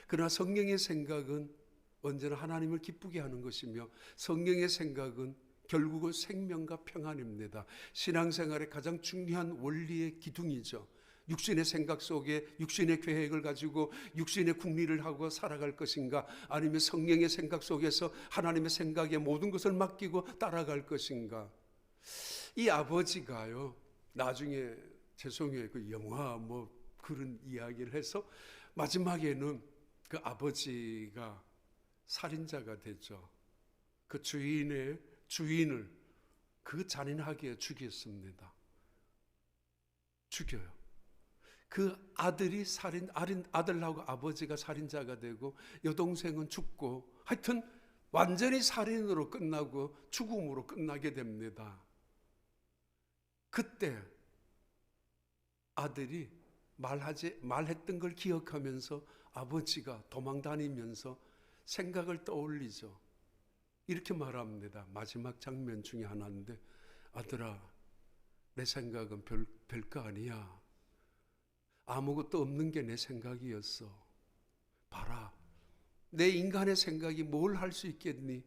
그러나 성령의 생각은 언제나 하나님을 기쁘게 하는 것이며 성령의 생각은 결국은 생명과 평안입니다. 신앙생활의 가장 중요한 원리의 기둥이죠. 육신의 생각 속에 육신의 계획을 가지고 육신의 궁리를 하고 살아갈 것인가, 아니면 성령의 생각 속에서 하나님의 생각에 모든 것을 맡기고 따라갈 것인가. 이 아버지가요, 나중에 죄송해요, 그 영화 뭐 그런 이야기를 해서 마지막에는 그 아버지가 살인자가 되죠. 그 주인을 그 잔인하게 죽였습니다. 죽여요. 그 아들하고 아버지가 살인자가 되고 여동생은 죽고, 하여튼 완전히 살인으로 끝나고 죽음으로 끝나게 됩니다. 그때 아들이 말했던 걸 기억하면서 아버지가 도망다니면서 생각을 떠올리죠. 이렇게 말합니다. 마지막 장면 중에 하나인데, 아들아, 내 생각은 별거 아니야. 아무것도 없는 게 내 생각이었어. 봐라, 내 인간의 생각이 뭘 할 수 있겠니?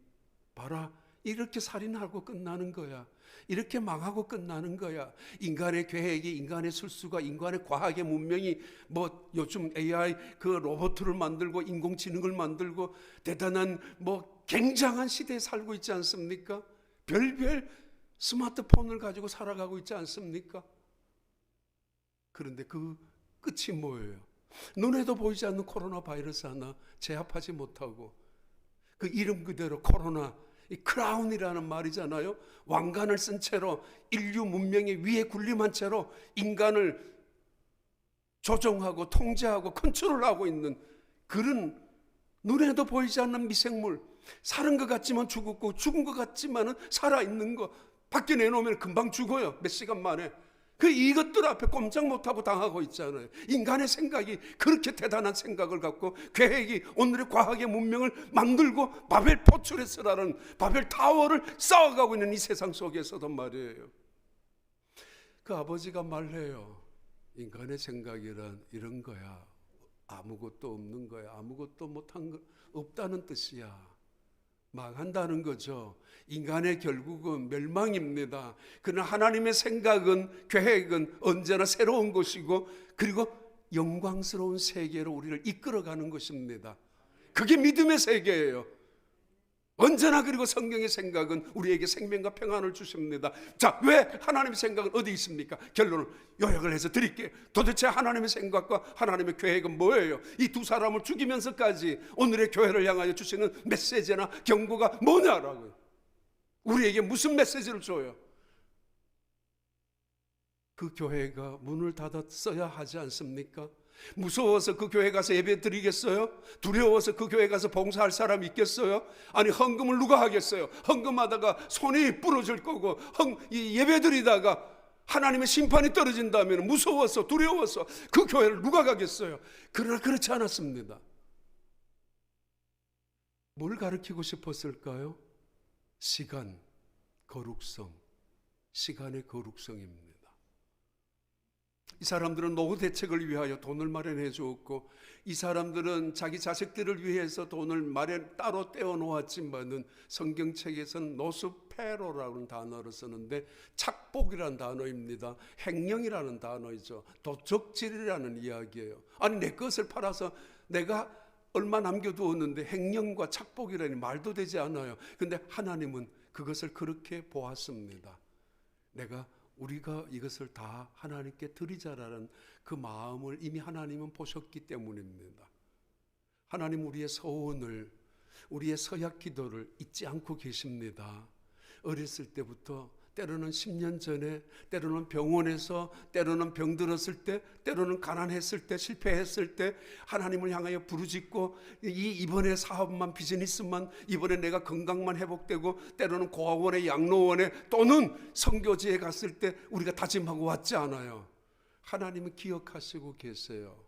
봐라, 이렇게 살인하고 끝나는 거야. 이렇게 망하고 끝나는 거야. 인간의 계획이, 인간의 술수가, 인간의 과학의 문명이 뭐 요즘 AI 그 로봇을 만들고 인공지능을 만들고 대단한 뭐 굉장한 시대에 살고 있지 않습니까? 별별 스마트폰을 가지고 살아가고 있지 않습니까? 그런데 그 끝이 뭐예요? 눈에도 보이지 않는 코로나 바이러스 하나 제압하지 못하고, 그 이름 그대로 코로나, 이 크라운이라는 말이잖아요. 왕관을 쓴 채로 인류 문명의 위에 군림한 채로 인간을 조종하고 통제하고 컨트롤하고 있는 그런 눈에도 보이지 않는 미생물, 사는 것 같지만 죽었고 죽은 것 같지만은 살아있는 거 밖에 내놓으면 금방 죽어요. 몇 시간 만에. 이것들 앞에 꼼짝 못하고 당하고 있잖아요. 인간의 생각이 그렇게 대단한 생각을 갖고 계획이 오늘의 과학의 문명을 만들고 바벨 포트레스라는 바벨 타워를 쌓아가고 있는 이 세상 속에서도 말이에요. 그 아버지가 말해요. 인간의 생각이란 이런 거야. 아무것도 없는 거야. 아무것도 못한 거 없다는 뜻이야. 망한다는 거죠. 인간의 결국은 멸망입니다. 그러나 하나님의 생각은, 계획은 언제나 새로운 것이고, 그리고 영광스러운 세계로 우리를 이끌어가는 것입니다. 그게 믿음의 세계예요. 언제나. 그리고 성경의 생각은 우리에게 생명과 평안을 주십니다. 자, 왜 하나님의 생각은 어디 있습니까? 결론을 요약을 해서 드릴게요. 도대체 하나님의 생각과 하나님의 계획은 뭐예요? 이 두 사람을 죽이면서까지 오늘의 교회를 향하여 주시는 메시지나 경고가 뭐냐라고요. 우리에게 무슨 메시지를 줘요? 그 교회가 문을 닫았어야 하지 않습니까? 무서워서 그 교회 가서 예배 드리겠어요? 두려워서 그 교회 가서 봉사할 사람이 있겠어요? 아니, 헌금을 누가 하겠어요? 헌금하다가 손이 부러질 거고 예배 드리다가 하나님의 심판이 떨어진다면 무서워서 두려워서 그 교회를 누가 가겠어요? 그러나 그렇지 않았습니다. 뭘 가르치고 싶었을까요? 시간, 거룩성, 시간의 거룩성입니다. 이 사람들은 노후 대책을 위하여 돈을 마련해 주었고, 이 사람들은 자기 자식들을 위해서 돈을 따로 떼어 놓았지만은 성경책에서는 노스페로라는 단어를 쓰는데 착복이라는 단어입니다. 횡령이라는 단어이죠. 도적질이라는 이야기예요. 아니, 내 것을 팔아서 내가 얼마 남겨두었는데 횡령과 착복이라니 말도 되지 않아요. 근데 하나님은 그것을 그렇게 보았습니다. 우리가 이것을 다 하나님께 드리자라는 그 마음을 이미 하나님은 보셨기 때문입니다. 하나님 우리의 소원을, 우리의 서약 기도를 잊지 않고 계십니다. 어렸을 때부터, 때로는 10년 전에, 때로는 병원에서, 때로는 병들었을 때, 때로는 가난했을 때, 실패했을 때 하나님을 향하여 부르짖고, 이번에 사업만, 비즈니스만, 이번에 내가 건강만 회복되고, 때로는 고아원에, 양로원에, 또는 선교지에 갔을 때 우리가 다짐하고 왔지 않아요. 하나님은 기억하시고 계세요.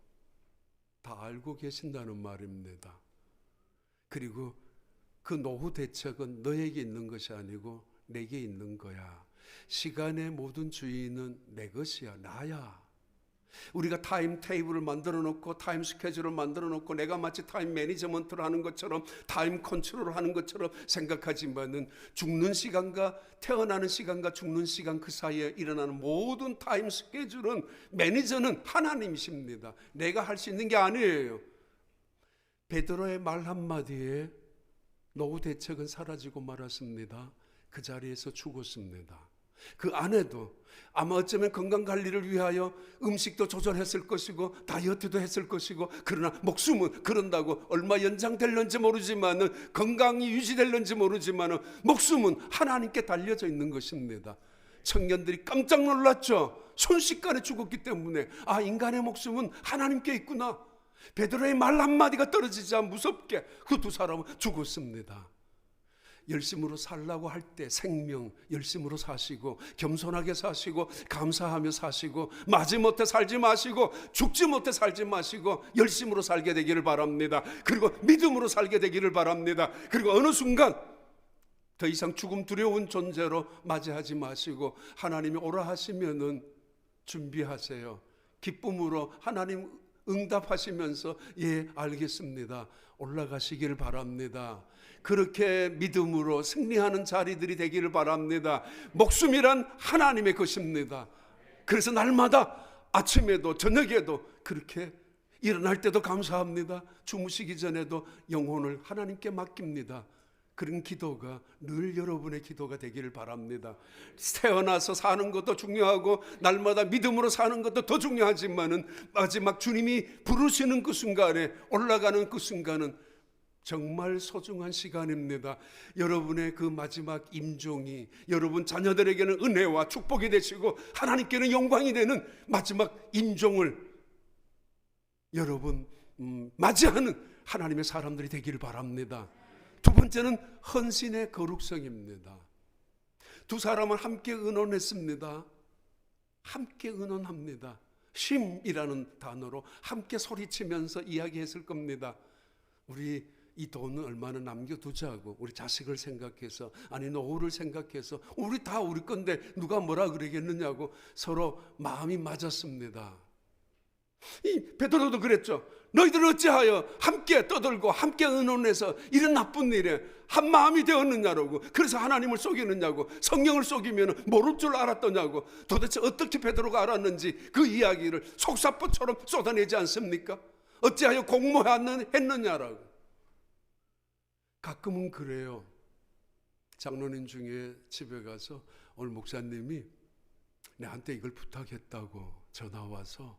다 알고 계신다는 말입니다. 그리고 그 노후 대책은 너에게 있는 것이 아니고 내게 있는 거야. 시간의 모든 주인은 내 것이야, 나야. 우리가 타임 테이블을 만들어 놓고 타임 스케줄을 만들어 놓고 내가 마치 타임 매니지먼트를 하는 것처럼 타임 컨트롤을 하는 것처럼 생각하지만은 죽는 시간과 태어나는 시간과 죽는 시간 그 사이에 일어나는 모든 타임 스케줄은 매니저는 하나님이십니다. 내가 할 수 있는 게 아니에요. 베드로의 말 한마디에 노후 대책은 사라지고 말았습니다. 그 자리에서 죽었습니다. 그 안에도 아마 어쩌면 건강관리를 위하여 음식도 조절했을 것이고 다이어트도 했을 것이고, 그러나 목숨은 그런다고 얼마 연장될런지 모르지만은, 건강이 유지될런지 모르지만은 목숨은 하나님께 달려져 있는 것입니다. 청년들이 깜짝 놀랐죠. 순식간에 죽었기 때문에 인간의 목숨은 하나님께 있구나. 베드로의 말 한마디가 떨어지자 무섭게 그 두 사람은 죽었습니다. 열심으로 살라고 할 때 생명 열심으로 사시고, 겸손하게 사시고, 감사하며 사시고, 마지못해 살지 마시고, 죽지 못해 살지 마시고, 열심으로 살게 되기를 바랍니다. 그리고 믿음으로 살게 되기를 바랍니다. 그리고 어느 순간 더 이상 죽음 두려운 존재로 맞이하지 마시고, 하나님이 오라 하시면은 준비하세요. 기쁨으로 하나님 응답하시면서 예, 알겠습니다, 올라가시기를 바랍니다. 그렇게 믿음으로 승리하는 자리들이 되기를 바랍니다. 목숨이란 하나님의 것입니다. 그래서 날마다 아침에도 저녁에도 그렇게 일어날 때도 감사합니다. 주무시기 전에도 영혼을 하나님께 맡깁니다. 그런 기도가 늘 여러분의 기도가 되기를 바랍니다. 태어나서 사는 것도 중요하고 날마다 믿음으로 사는 것도 더 중요하지만은 마지막 주님이 부르시는 그 순간에, 올라가는 그 순간은 정말 소중한 시간입니다. 여러분의 그 마지막 임종이 여러분 자녀들에게는 은혜와 축복이 되시고 하나님께는 영광이 되는 마지막 임종을 여러분 맞이하는 하나님의 사람들이 되기를 바랍니다. 두 번째는 헌신의 거룩성입니다. 두 사람은 함께 의논했습니다. 함께 의논합니다. 쉼이라는 단어로 함께 소리치면서 이야기했을 겁니다. 우리 이 돈은 얼마나 남겨두자고, 우리 자식을 생각해서, 아니 노후를 생각해서, 우리 다 우리 건데 누가 뭐라 그러겠느냐고 서로 마음이 맞았습니다. 이 베드로도 그랬죠. 너희들은 어찌하여 함께 떠들고 함께 의논해서 이런 나쁜 일에 한 마음이 되었느냐고, 그래서 하나님을 속이느냐고, 성령을 속이면 모를 줄 알았더냐고. 도대체 어떻게 베드로가 알았는지 그 이야기를 속사포처럼 쏟아내지 않습니까? 어찌하여 공모했느냐라고. 가끔은 그래요. 장로님 중에 집에 가서 오늘 목사님이 내한테 이걸 부탁했다고 전화 와서,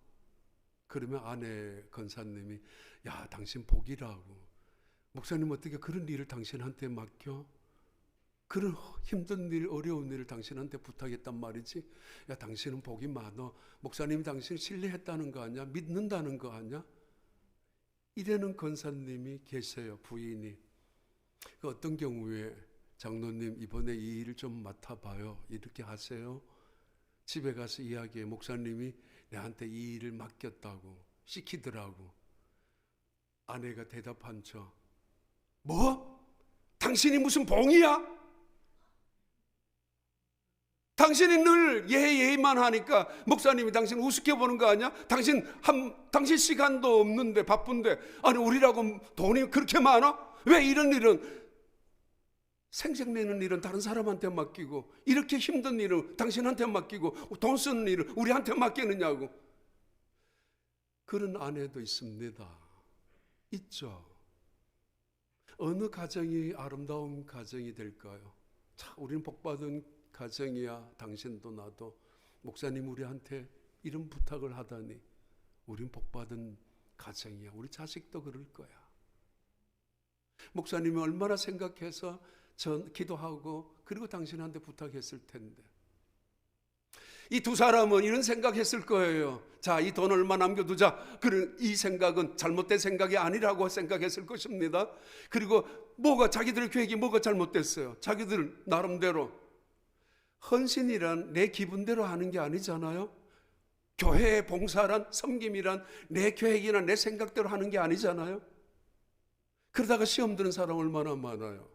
그러면 아내 권사님이 야, 당신 복이라고. 목사님 어떻게 그런 일을 당신한테 맡겨? 그런 힘든 일, 어려운 일을 당신한테 부탁했단 말이지. 야, 당신은 복이 많어. 목사님이 당신을 신뢰했다는 거 아니야? 믿는다는 거 아니야? 이래는 권사님이 계세요, 부인이. 그 어떤 경우에 장로님 이번에 이 일을 좀 맡아봐요, 이렇게 하세요. 집에 가서 이야기해. 목사님이 내한테 이 일을 맡겼다고 시키더라고. 아내가 대답한 척, 뭐? 당신이 무슨 봉이야? 당신이 늘 예만 하니까 목사님이 당신 우습게 보는 거 아니야? 당신 시간도 없는데 바쁜데, 아니 우리라고 돈이 그렇게 많아? 왜 이런 일은 생색내는 일은 다른 사람한테 맡기고 이렇게 힘든 일은 당신한테 맡기고 돈 쓰는 일을 우리한테 맡기느냐고. 그런 아내도 있습니다. 있죠. 어느 가정이 아름다운 가정이 될까요? 자, 우리는 복받은 가정이야. 당신도 나도. 목사님 우리한테 이런 부탁을 하다니 우린 복받은 가정이야. 우리 자식도 그럴 거야. 목사님이 얼마나 생각해서 전 기도하고 그리고 당신한테 부탁했을 텐데. 이 두 사람은 이런 생각했을 거예요. 자, 이 돈 얼마 남겨두자. 이 생각은 잘못된 생각이 아니라고 생각했을 것입니다. 그리고 자기들의 계획이 뭐가 잘못됐어요? 자기들 나름대로. 헌신이란 내 기분대로 하는 게 아니잖아요. 교회의 봉사란, 섬김이란 내 계획이나 내 생각대로 하는 게 아니잖아요. 그러다가 시험 드는 사람 얼마나 많아요.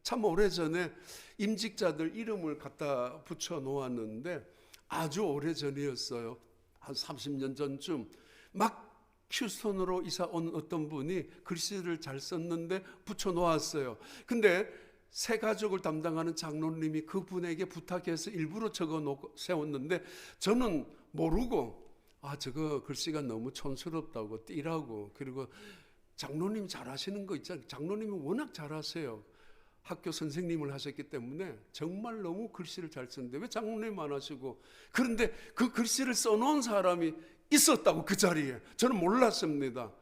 참 오래전에 임직자들 이름을 갖다 붙여 놓았는데 아주 오래전이었어요. 한 30년 전쯤 막 휴스턴으로 이사 온 어떤 분이 글씨를 잘 썼는데 붙여 놓았어요. 근데 새 가족을 담당하는 장로님이 그분에게 부탁해서 일부러 적어 놓고 세웠는데 저는 모르고 저거 글씨가 너무 촌스럽다고 띠라고. 그리고 장로님 잘하시는 거 있잖아요. 장로님이 워낙 잘하세요. 학교 선생님을 하셨기 때문에 정말 너무 글씨를 잘 쓰는데 왜 장로님 안 하시고. 그런데 그 글씨를 써놓은 사람이 있었다고 그 자리에. 저는 몰랐습니다.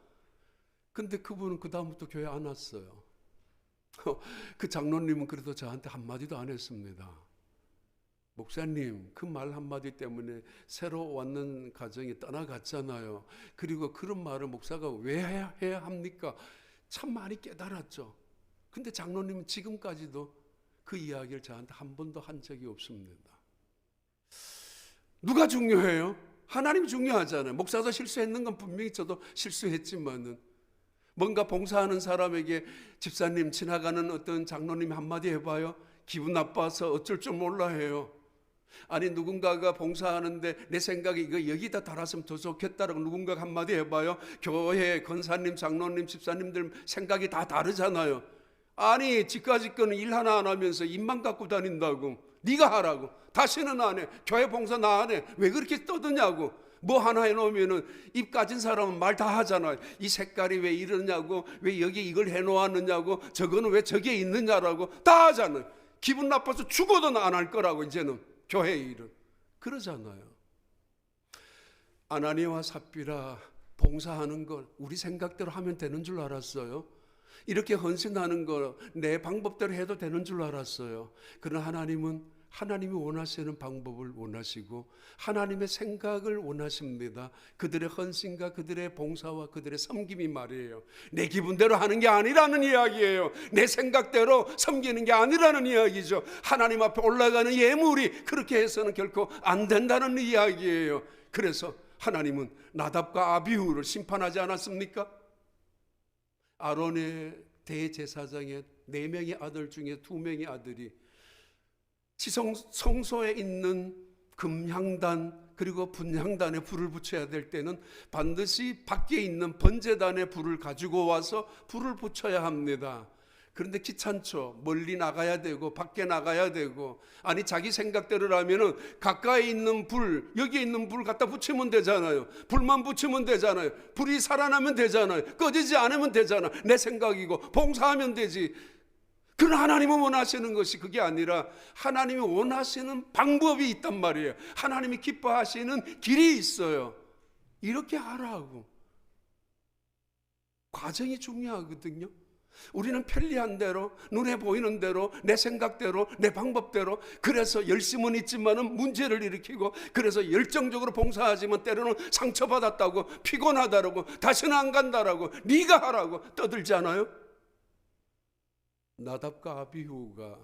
근데 그분은 그 다음부터 교회 안 왔어요. 그 장로님은 그래도 저한테 한마디도 안 했습니다. 목사님, 그 말 한마디 때문에 새로 왔는 가정이 떠나갔잖아요. 그리고 그런 말을 목사가 왜 해야 합니까? 참 많이 깨달았죠. 근데 장로님은 지금까지도 그 이야기를 저한테 한 번도 한 적이 없습니다. 누가 중요해요? 하나님이 중요하잖아요. 목사도 실수했는 건 분명히 저도 실수했지만은 뭔가 봉사하는 사람에게 집사님 지나가는 어떤 장로님이 한마디 해봐요. 기분 나빠서 어쩔 줄 몰라 해요. 아니 누군가가 봉사하는데 내 생각에 이거 여기다 달았으면 더 좋겠다라고 누군가가 한마디 해봐요. 교회 권사님, 장로님, 집사님들 생각이 다 다르잖아요. 아니 지까지 거는 일 하나 안 하면서 입만 갖고 다닌다고. 네가 하라고. 다시는 안 해. 교회 봉사 나 안 해. 왜 그렇게 떠드냐고. 뭐 하나 해놓으면은 입 가진 사람은 말 다 하잖아요. 이 색깔이 왜 이러냐고, 왜 여기 이걸 해놓았느냐고, 저거는 왜 저게 있느냐라고 다 하잖아요. 기분 나빠서 죽어도 안 할 거라고. 이제는 교회 일은 그러잖아요. 아나니와 삽비라 봉사하는 걸 우리 생각대로 하면 되는 줄 알았어요. 이렇게 헌신하는 거 내 방법대로 해도 되는 줄 알았어요. 그러나 하나님은 하나님이 원하시는 방법을 원하시고 하나님의 생각을 원하십니다. 그들의 헌신과 그들의 봉사와 그들의 섬김이 말이에요. 내 기분대로 하는 게 아니라는 이야기예요. 내 생각대로 섬기는 게 아니라는 이야기죠. 하나님 앞에 올라가는 예물이 그렇게 해서는 결코 안 된다는 이야기예요. 그래서 하나님은 나답과 아비후를 심판하지 않았습니까? 아론의 대제사장의 4명의 아들 중에 2명의 아들이 성소에 있는 금향단 그리고 분향단에 불을 붙여야 될 때는 반드시 밖에 있는 번제단에 불을 가지고 와서 불을 붙여야 합니다. 그런데 귀찮죠. 멀리 나가야 되고 밖에 나가야 되고. 아니 자기 생각대로라면은 가까이 있는 불, 여기 있는 불 갖다 붙이면 되잖아요. 불만 붙이면 되잖아요. 불이 살아나면 되잖아요. 꺼지지 않으면 되잖아. 내 생각이고 봉사하면 되지. 그러나 하나님은 원하시는 것이 그게 아니라 하나님이 원하시는 방법이 있단 말이에요. 하나님이 기뻐하시는 길이 있어요. 이렇게 하라고. 과정이 중요하거든요. 우리는 편리한 대로, 눈에 보이는 대로, 내 생각대로, 내 방법대로, 그래서 열심은 있지만은 문제를 일으키고, 그래서 열정적으로 봉사하지만 때로는 상처받았다고, 피곤하다라고, 다시는 안 간다라고, 네가 하라고 떠들지 않아요? 나답과 아비후가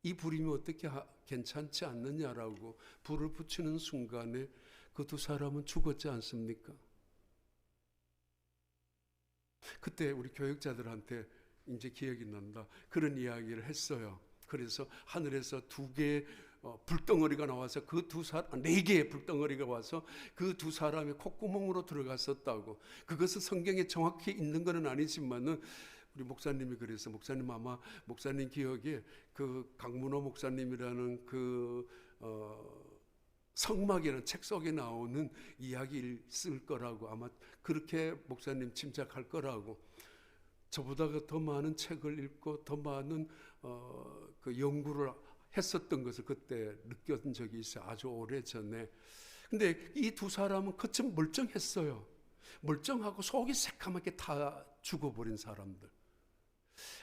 이 불이면 어떻게 괜찮지 않느냐라고 불을 붙이는 순간에 그 두 사람은 죽었지 않습니까? 그때 우리 교육자들한테 이제 기억이 난다. 그런 이야기를 했어요. 그래서 하늘에서 2개의 불덩어리가 나와서 그 두 사람, 4개의 불덩어리가 와서 그 두 사람의 콧구멍으로 들어갔었다고. 그것은 성경에 정확히 있는 것은 아니지만은 우리 목사님이 그래서 목사님 아마 목사님 기억에 그 강문호 목사님이라는 그 성막이라는 책 속에 나오는 이야기를 쓸 거라고 아마 그렇게 목사님 짐작할 거라고. 저보다가 더 많은 책을 읽고 더 많은 그 연구를 했었던 것을 그때 느꼈던 적이 있어요. 아주 오래 전에. 근데 이 두 사람은 그쯤 멀쩡했어요. 멀쩡하고 속이 새까맣게 다 죽어버린 사람들.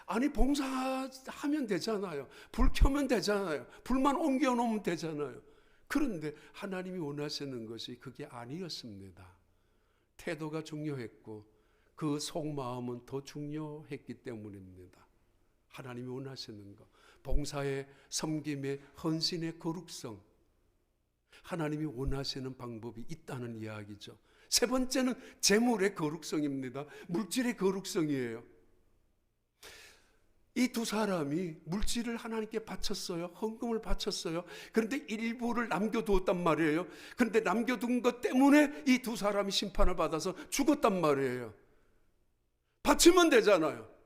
아니 봉사하면 되잖아요. 불 켜면 되잖아요. 불만 옮겨 놓으면 되잖아요. 그런데 하나님이 원하시는 것이 그게 아니었습니다. 태도가 중요했고 그 속마음은 더 중요했기 때문입니다. 하나님이 원하시는 것, 봉사의 섬김의 헌신의 거룩성, 하나님이 원하시는 방법이 있다는 이야기죠. 세 번째는 재물의 거룩성입니다. 물질의 거룩성이에요. 이 두 사람이 물질을 하나님께 바쳤어요. 헌금을 바쳤어요. 그런데 일부를 남겨두었단 말이에요. 그런데 남겨둔 것 때문에 이 두 사람이 심판을 받아서 죽었단 말이에요. 바치면 되잖아요.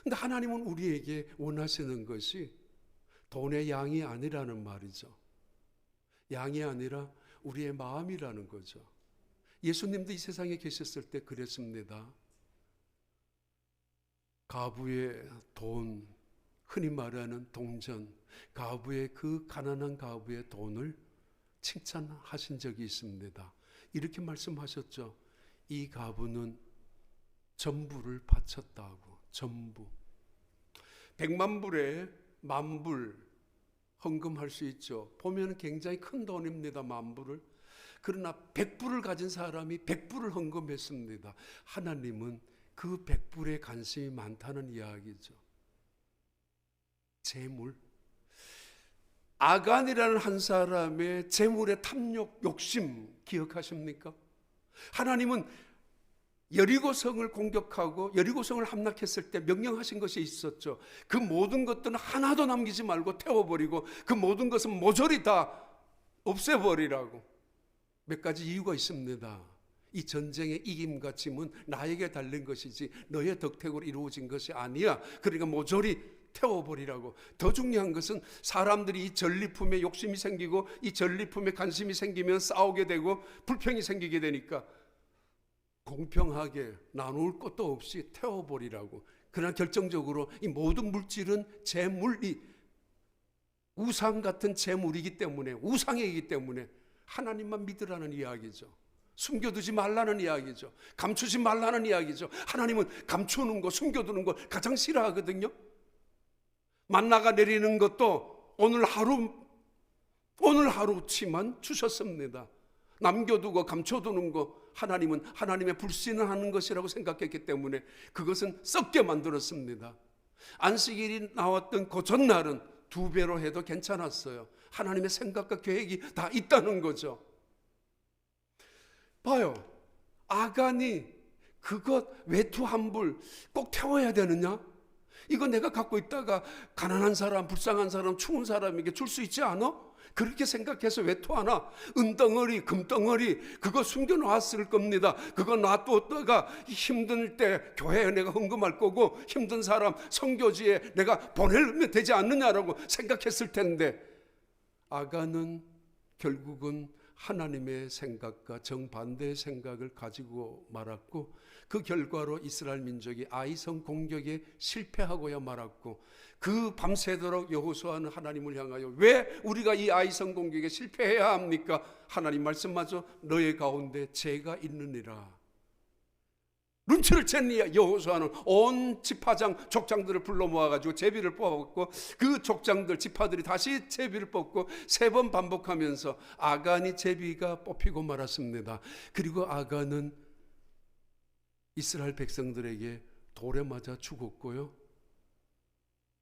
근데 하나님은 우리에게 원하시는 것이 돈의 양이 아니라는 말이죠. 양이 아니라 우리의 마음이라는 거죠. 예수님도 이 세상에 계셨을 때 그랬습니다. 가부의 돈, 흔히 말하는 동전, 가부의 그 가난한 가부의 돈을 칭찬하신 적이 있습니다. 이렇게 말씀하셨죠. 이 가부는 전부를 바쳤다고. 전부. 100만 불에 10,000불 헌금할 수 있죠. 보면 굉장히 큰 돈입니다. 10,000불을. 그러나 100불을 가진 사람이 100불을 헌금했습니다. 하나님은 그 100불에 관심이 많다는 이야기죠. 재물. 아간이라는 한 사람의 재물의 탐욕, 욕심 기억하십니까? 하나님은 여리고성을 공격하고 여리고성을 함락했을 때 명령하신 것이 있었죠. 그 모든 것들은 하나도 남기지 말고 태워버리고 그 모든 것은 모조리 다 없애버리라고. 몇 가지 이유가 있습니다. 이 전쟁의 이김과 짐은 나에게 달린 것이지 너의 덕택으로 이루어진 것이 아니야. 그러니까 모조리 태워버리라고. 더 중요한 것은 사람들이 이 전리품에 욕심이 생기고 이 전리품에 관심이 생기면 싸우게 되고 불평이 생기게 되니까 공평하게 나눌 것도 없이 태워버리라고. 그러나 결정적으로 이 모든 물질은 재물이 우상 같은 재물이기 때문에, 우상이기 때문에 하나님만 믿으라는 이야기죠. 숨겨두지 말라는 이야기죠. 감추지 말라는 이야기죠. 하나님은 감추는 거, 숨겨두는 걸 가장 싫어하거든요. 만나가 내리는 것도 오늘 하루치만 주셨습니다. 남겨두고 감춰두는 거 하나님은 하나님의 불신을 하는 것이라고 생각했기 때문에 그것은 썩게 만들었습니다. 안식일이 나왔던 그 전날은 2배로 해도 괜찮았어요. 하나님의 생각과 계획이 다 있다는 거죠. 봐요. 아간이 그것 외투 한 불 꼭 태워야 되느냐? 이거 내가 갖고 있다가 가난한 사람, 불쌍한 사람, 추운 사람에게 줄 수 있지 않아? 그렇게 생각해서 외투 하나, 은덩어리, 금덩어리 그거 숨겨놓았을 겁니다. 그거 놔두었다가 힘들 때 교회에 내가 헌금할 거고 힘든 사람 선교지에 내가 보내면 되지 않느냐라고 생각했을 텐데 아간은 결국은 하나님의 생각과 정반대의 생각을 가지고 말았고 그 결과로 이스라엘 민족이 아이성 공격에 실패하고야 말았고 그 밤새도록 여호수아는 하나님을 향하여 왜 우리가 이 아이성 공격에 실패해야 합니까? 하나님 말씀하죠. 너의 가운데 죄가 있느니라. 눈치를 챘니 여호수아는 온 지파장 족장들을 불러 모아가지고 제비를 뽑았고 그 족장들 지파들이 다시 제비를 뽑고 3번 반복하면서 아간이 제비가 뽑히고 말았습니다. 그리고 아간은 이스라엘 백성들에게 돌에 맞아 죽었고요.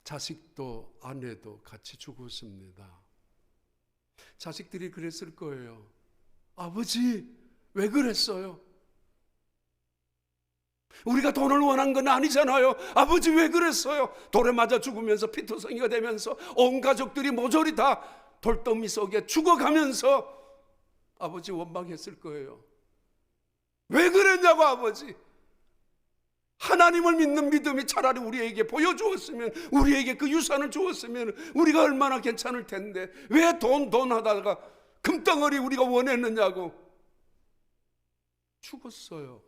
자식도 아내도 같이 죽었습니다. 자식들이 그랬을 거예요. 아버지 왜 그랬어요? 우리가 돈을 원한 건 아니잖아요. 아버지 왜 그랬어요? 돌에 맞아 죽으면서 피투성이가 되면서 온 가족들이 모조리 다 돌더미 속에 죽어가면서 아버지 원망했을 거예요. 왜 그랬냐고 아버지. 하나님을 믿는 믿음이 차라리 우리에게 보여주었으면, 우리에게 그 유산을 주었으면 우리가 얼마나 괜찮을 텐데 왜 돈 하다가 금덩어리 우리가 원했느냐고. 죽었어요.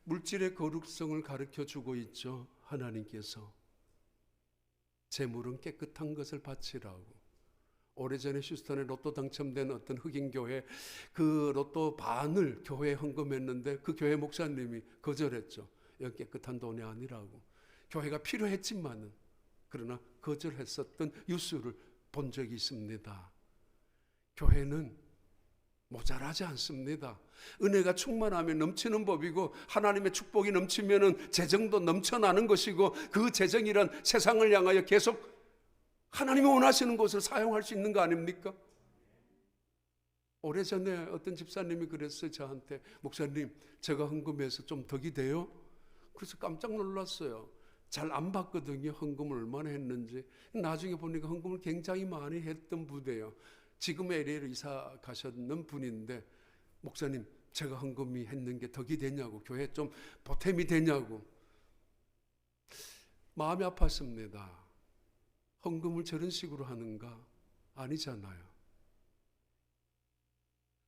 물질의 거룩성을 가르쳐주고 있죠. 하나님께서 재물은 깨끗한 것을 바치라고. 오래전에 휴스턴에 로또 당첨된 어떤 흑인교회 그 로또 반을 교회에 헌금했는데 그 교회 목사님이 거절했죠. 이건 깨끗한 돈이 아니라고. 교회가 필요했지만은 그러나 거절했었던 뉴스를 본 적이 있습니다. 교회는 모자라지 않습니다. 은혜가 충만하면 넘치는 법이고 하나님의 축복이 넘치면은 재정도 넘쳐나는 것이고 그 재정이란 세상을 향하여 계속 하나님이 원하시는 것을 사용할 수 있는 거 아닙니까? 오래전에 어떤 집사님이 그랬어요. 저한테, 목사님 제가 헌금해서 좀 덕이 돼요? 그래서 깜짝 놀랐어요. 잘 안 봤거든요. 헌금을 얼마나 했는지. 나중에 보니까 헌금을 굉장히 많이 했던 부대예요. 지금 LA로 이사 가셨는 분인데, 목사님 제가 헌금이 했는 게 덕이 되냐고, 교회 좀 보탬이 되냐고. 마음이 아팠습니다. 헌금을 저런 식으로 하는가? 아니잖아요.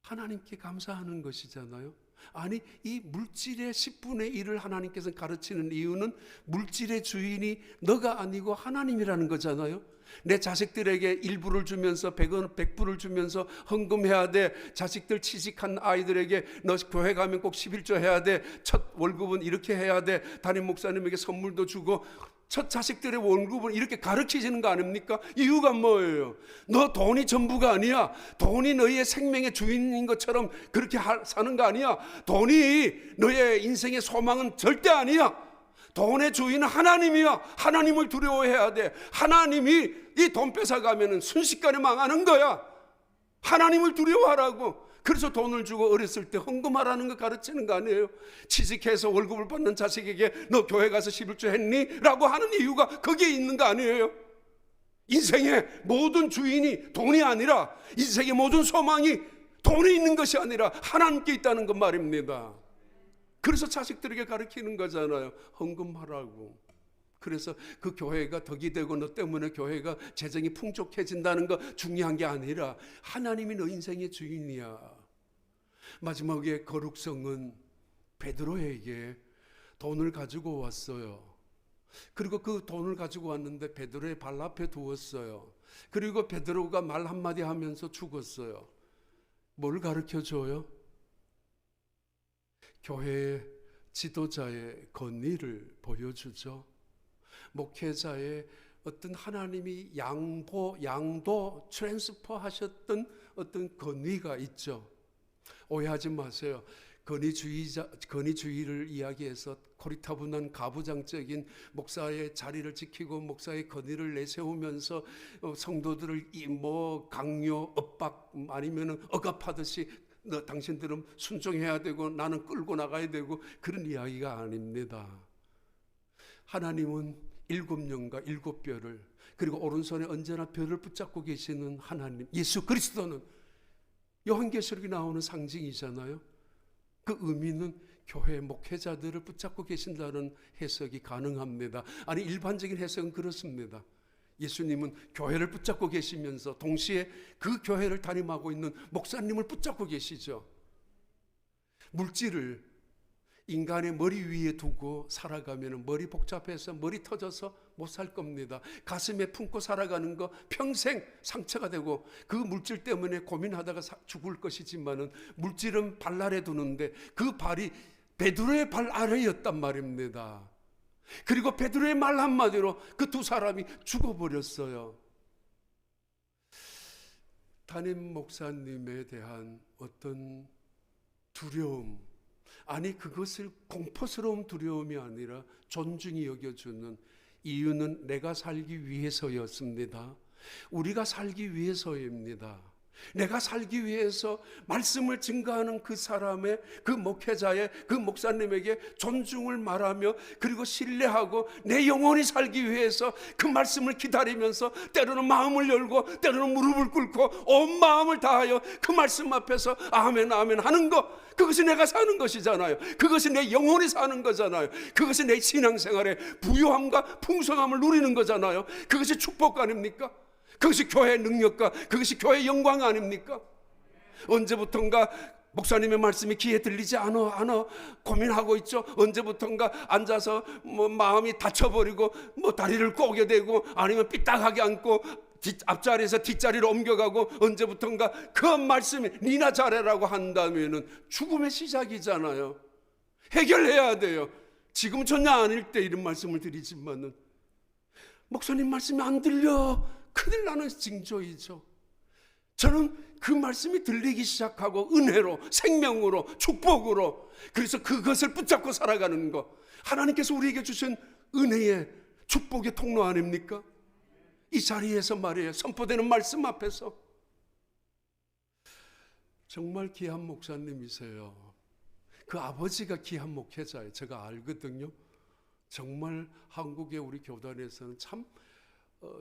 하나님께 감사하는 것이잖아요. 아니, 이 물질의 10분의 1을 하나님께서 가르치는 이유는 물질의 주인이 너가 아니고 하나님이라는 거잖아요. 내 자식들에게 1불을 주면서 100불을 주면서 헌금해야 돼. 자식들 취직한 아이들에게 너 교회 가면 꼭 11조 해야 돼. 첫 월급은 이렇게 해야 돼. 담임 목사님에게 선물도 주고 첫 자식들의 월급은 이렇게 가르치시는 거 아닙니까? 이유가 뭐예요? 너 돈이 전부가 아니야. 돈이 너의 생명의 주인인 것처럼 그렇게 사는 거 아니야. 돈이 너의 인생의 소망은 절대 아니야. 돈의 주인은 하나님이야. 하나님을 두려워해야 돼. 하나님이 이 돈 뺏어가면 순식간에 망하는 거야. 하나님을 두려워하라고. 그래서 돈을 주고 어렸을 때 헌금하라는 거 가르치는 거 아니에요? 취직해서 월급을 받는 자식에게 너 교회 가서 11조 했니? 라고 하는 이유가 거기에 있는 거 아니에요? 인생의 모든 주인이 돈이 아니라, 인생의 모든 소망이 돈에 있는 것이 아니라 하나님께 있다는 것 말입니다. 그래서 자식들에게 가르치는 거잖아요. 헌금하라고. 그래서 그 교회가 덕이 되고 너 때문에 교회가 재정이 풍족해진다는 거 중요한 게 아니라 하나님이 너 인생의 주인이야. 마지막에 거룩성은 베드로에게 돈을 가지고 왔어요. 그리고 그 돈을 가지고 왔는데 베드로의 발 앞에 두었어요. 그리고 베드로가 말 한마디 하면서 죽었어요. 뭘 가르쳐줘요? 교회의 지도자의 권위를 보여주죠. 목회자의 어떤 하나님이 양도 트랜스퍼 하셨던 어떤 권위가 있죠. 오해하지 마세요. 권위주의를 이야기해서 고리타분한 가부장적인 목사의 자리를 지키고 목사의 권위를 내세우면서 성도들을 강요, 엇박 아니면 억압하듯이 너 당신들은 순종해야 되고 나는 끌고 나가야 되고 그런 이야기가 아닙니다. 하나님은 7년과 7별을 그리고 오른손에 언제나 별을 붙잡고 계시는 하나님, 예수 그리스도는 요한계시록에 나오는 상징이잖아요. 그 의미는 교회 목회자들을 붙잡고 계신다는 해석이 가능합니다. 아니, 일반적인 해석은 그렇습니다. 예수님은 교회를 붙잡고 계시면서 동시에 그 교회를 담임하고 있는 목사님을 붙잡고 계시죠. 물질을 인간의 머리 위에 두고 살아가면 머리 복잡해서 머리 터져서 못 살 겁니다. 가슴에 품고 살아가는 거 평생 상처가 되고 그 물질 때문에 고민하다가 죽을 것이지만은 물질은 발 아래 두는데 그 발이 베드로의 발 아래였단 말입니다. 그리고 베드로의 말 한마디로 그 두 사람이 죽어버렸어요. 담임 목사님에 대한 어떤 두려움, 아니 그것을 공포스러운 두려움이 아니라 존중이 여겨주는 이유는 내가 살기 위해서였습니다. 우리가 살기 위해서입니다. 내가 살기 위해서 말씀을 증거하는 그 사람의, 그 목회자의, 그 목사님에게 존중을 말하며 그리고 신뢰하고 내 영혼이 살기 위해서 그 말씀을 기다리면서 때로는 마음을 열고 때로는 무릎을 꿇고 온 마음을 다하여 그 말씀 앞에서 아멘 아멘 하는 것, 그것이 내가 사는 것이잖아요. 그것이 내 영혼이 사는 거잖아요. 그것이 내 신앙생활의 부유함과 풍성함을 누리는 거잖아요. 그것이 축복 아닙니까? 그것이 교회의 능력과 그것이 교회의 영광 아닙니까? 언제부턴가 목사님의 말씀이 귀에 들리지 않아 고민하고 있죠. 언제부턴가 앉아서 마음이 다쳐버리고 다리를 꼬게 되고 아니면 삐딱하게 앉고 앞자리에서 뒷자리로 옮겨가고 언제부턴가 그 말씀이 니나 잘해라고 한다면은 죽음의 시작이잖아요. 해결해야 돼요. 지금 전혀 아닐 때 이런 말씀을 드리지만은 목사님 말씀이 안 들려 큰일 나는 징조이죠. 저는 그 말씀이 들리기 시작하고 은혜로, 생명으로, 축복으로, 그래서 그것을 붙잡고 살아가는 것, 하나님께서 우리에게 주신 은혜의 축복의 통로 아닙니까? 이 자리에서 말이에요. 선포되는 말씀 앞에서. 정말 귀한 목사님이세요. 그 아버지가 귀한 목회자예요. 제가 알거든요. 정말 한국의 우리 교단에서는 참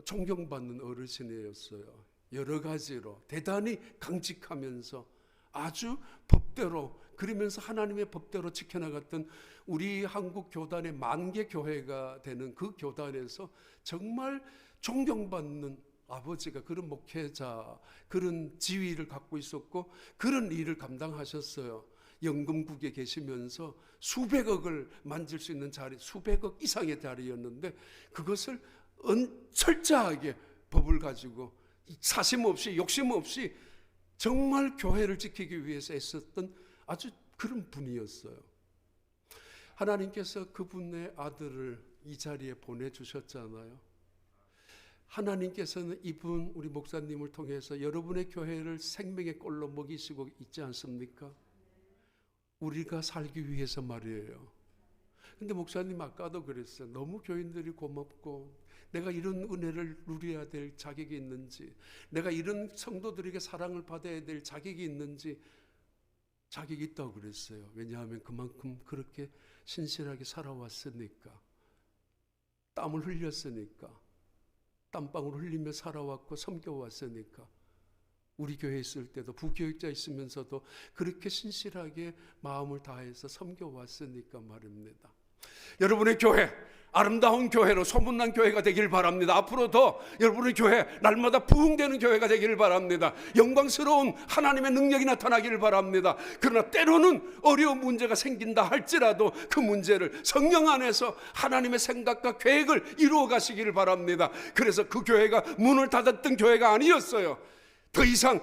존경받는 어르신이었어요. 여러 가지로 대단히 강직하면서 아주 법대로, 그러면서 하나님의 법대로 지켜나갔던 우리 한국 교단의 만개 교회가 되는 그 교단에서 정말 존경받는 아버지가 그런 목회자, 그런 지위를 갖고 있었고 그런 일을 감당하셨어요. 연금국에 계시면서 수백억을 만질 수 있는 자리, 수백억 이상의 자리였는데 그것을 철저하게 법을 가지고 사심 없이 욕심 없이 정말 교회를 지키기 위해서 애썼던 아주 그런 분이었어요. 하나님께서 그분의 아들을 이 자리에 보내주셨잖아요. 하나님께서는 이분 우리 목사님을 통해서 여러분의 교회를 생명의 꼴로 먹이시고 있지 않습니까? 우리가 살기 위해서 말이에요. 근데 목사님 아까도 그랬어요. 너무 교인들이 고맙고 내가 이런 은혜를 누려야 될 자격이 있는지, 내가 이런 성도들에게 사랑을 받아야 될 자격이 있는지, 자격이 있다고 그랬어요. 왜냐하면 그만큼 그렇게 신실하게 살아왔으니까, 땀을 흘렸으니까, 땀방울 흘리며 살아왔고 섬겨왔으니까. 우리 교회에 있을 때도 부교육자 있으면서도 그렇게 신실하게 마음을 다해서 섬겨왔으니까 말입니다. 여러분의 교회, 아름다운 교회로 소문난 교회가 되길 바랍니다. 앞으로도 여러분의 교회 날마다 부흥되는 교회가 되기를 바랍니다. 영광스러운 하나님의 능력이 나타나기를 바랍니다. 그러나 때로는 어려운 문제가 생긴다 할지라도 그 문제를 성령 안에서 하나님의 생각과 계획을 이루어 가시기를 바랍니다. 그래서 그 교회가 문을 닫았던 교회가 아니었어요. 더 이상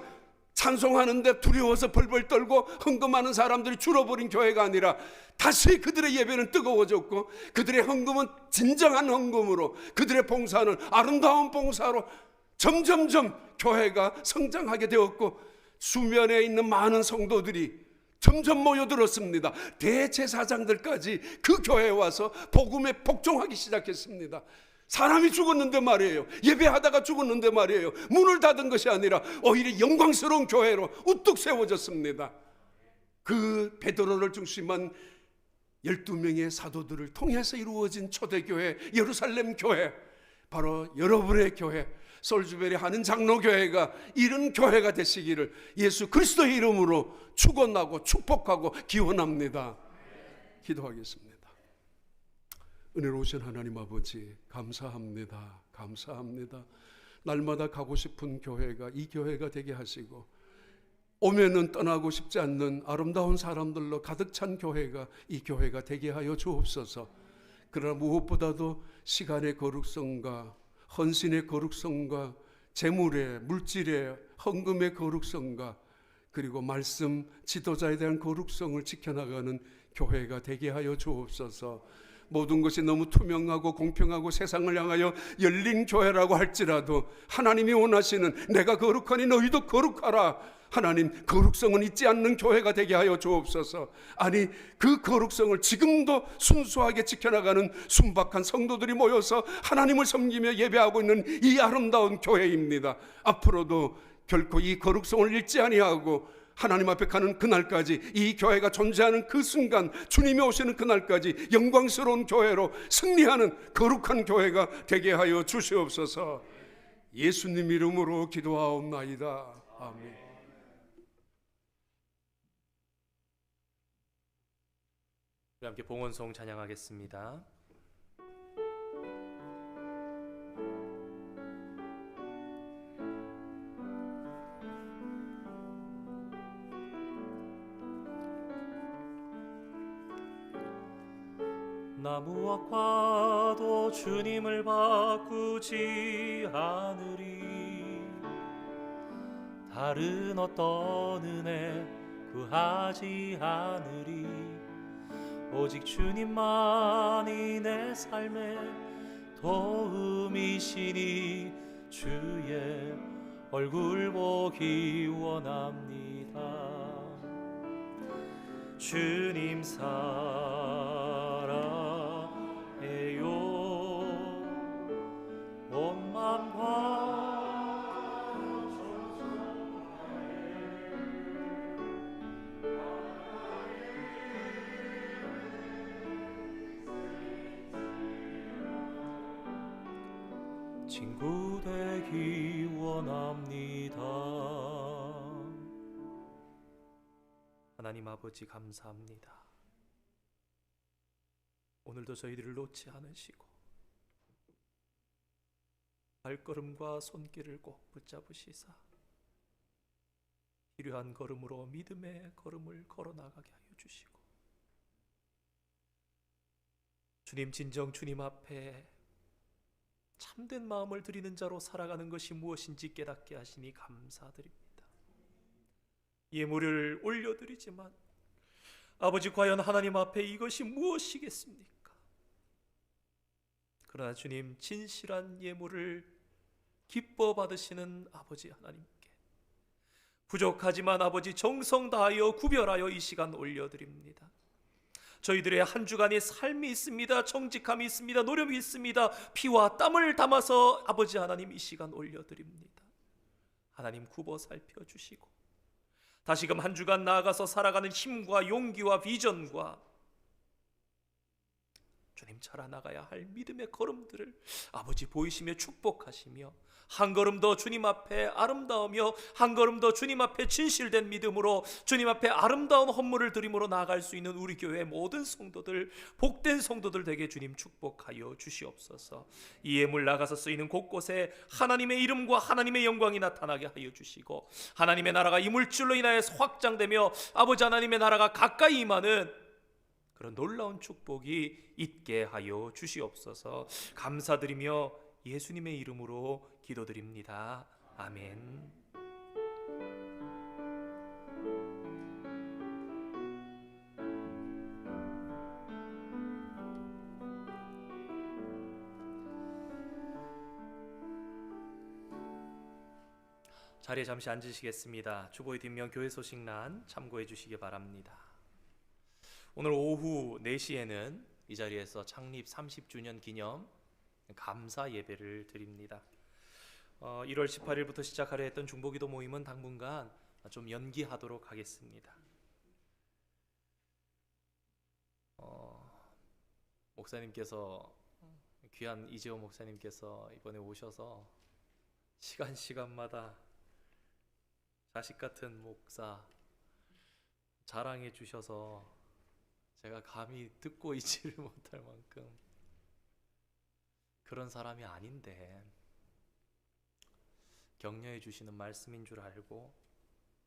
찬송하는데 두려워서 벌벌 떨고 헌금하는 사람들이 줄어버린 교회가 아니라 다시 그들의 예배는 뜨거워졌고 그들의 헌금은 진정한 헌금으로, 그들의 봉사는 아름다운 봉사로 점점점 교회가 성장하게 되었고 수면에 있는 많은 성도들이 점점 모여들었습니다. 대제사장들까지 그 교회에 와서 복음에 복종하기 시작했습니다. 사람이 죽었는데 말이에요. 예배하다가 죽었는데 말이에요. 문을 닫은 것이 아니라 오히려 영광스러운 교회로 우뚝 세워졌습니다. 그 베드로를 중심한 12명의 사도들을 통해서 이루어진 초대교회, 예루살렘 교회, 바로 여러분의 교회, 솔즈베리 하는 장로교회가 이런 교회가 되시기를 예수 그리스도의 이름으로 축원하고 축복하고 기원합니다. 기도하겠습니다. 은혜로우신 하나님 아버지, 감사합니다. 감사합니다. 날마다 가고 싶은 교회가 이 교회가 되게 하시고 오면은 떠나고 싶지 않는 아름다운 사람들로 가득 찬 교회가 이 교회가 되게 하여 주옵소서. 그러나 무엇보다도 시간의 거룩성과 헌신의 거룩성과 재물의, 물질의, 헌금의 거룩성과 그리고 말씀, 지도자에 대한 거룩성을 지켜나가는 교회가 되게 하여 주옵소서. 모든 것이 너무 투명하고 공평하고 세상을 향하여 열린 교회라고 할지라도 하나님이 원하시는 내가 거룩하니 너희도 거룩하라 하나님, 거룩성은 잊지 않는 교회가 되게 하여 주옵소서. 아니, 그 거룩성을 지금도 순수하게 지켜나가는 순박한 성도들이 모여서 하나님을 섬기며 예배하고 있는 이 아름다운 교회입니다. 앞으로도 결코 이 거룩성을 잃지 아니하고 하나님 앞에 가는 그날까지, 이 교회가 존재하는 그 순간, 주님이 오시는 그날까지 영광스러운 교회로 승리하는 거룩한 교회가 되게 하여 주시옵소서. 예수님 이름으로 기도하옵나이다. 아멘. 우리 함께 봉헌송 찬양하겠습니다. 나무와 과도 주님을 바꾸지 않으리. 다른 어떤 은혜 구하지 않으리. 오직 주님만이 내 삶의 도움이시니 주의 얼굴 보기 원합니다. 주님 사랑해요. 온 마음과 친구 되기 원합니다. 하나님 아버지 감사합니다. 오늘도 저희들을 놓지 않으시고 발걸음과 손길을 꼭 붙잡으시사 필요한 걸음으로 믿음의 걸음을 걸어나가게 하여 주시고, 주님 진정 주님 앞에 참된 마음을 드리는 자로 살아가는 것이 무엇인지 깨닫게 하시니 감사드립니다. 예물을 올려드리지만 아버지, 과연 하나님 앞에 이것이 무엇이겠습니까? 그러나 주님, 진실한 예물을 기뻐 받으시는 아버지 하나님께 부족하지만 아버지 정성 다하여 구별하여 이 시간 올려드립니다. 저희들의 한 주간의 삶이 있습니다. 정직함이 있습니다. 노력이 있습니다. 피와 땀을 담아서 아버지 하나님 이 시간 올려드립니다. 하나님 굽어 살펴주시고 다시금 한 주간 나아가서 살아가는 힘과 용기와 비전과 주님 자라나가야 할 믿음의 걸음들을 아버지 보이시며 축복하시며, 한 걸음 더 주님 앞에 아름다우며 한 걸음 더 주님 앞에 진실된 믿음으로 주님 앞에 아름다운 헌물을 드림으로 나아갈 수 있는 우리 교회 모든 성도들, 복된 성도들 되게 주님 축복하여 주시옵소서. 이 예물 나가서 쓰이는 곳곳에 하나님의 이름과 하나님의 영광이 나타나게 하여 주시고, 하나님의 나라가 이 물질로 인하여서 확장되며 아버지 하나님의 나라가 가까이 임하는 그런 놀라운 축복이 있게 하여 주시옵소서. 감사드리며 예수님의 이름으로 기도드립니다. 아멘. 자리에 잠시 앉으시겠습니다. 주보의 뒷면 교회 소식란 참고해 주시기 바랍니다. 오늘 오후 4시에는 이 자리에서 창립 30주년 기념 감사 예배를 드립니다. 1월 18일부터 시작하려 했던 중보기도 모임은 당분간 좀 연기하도록 하겠습니다. 목사님께서, 귀한 이재호 목사님께서 이번에 오셔서 시간마다 자식 같은 목사 자랑해 주셔서 제가 감히 듣고 있지를 못할 만큼 그런 사람이 아닌데 격려해 주시는 말씀인 줄 알고,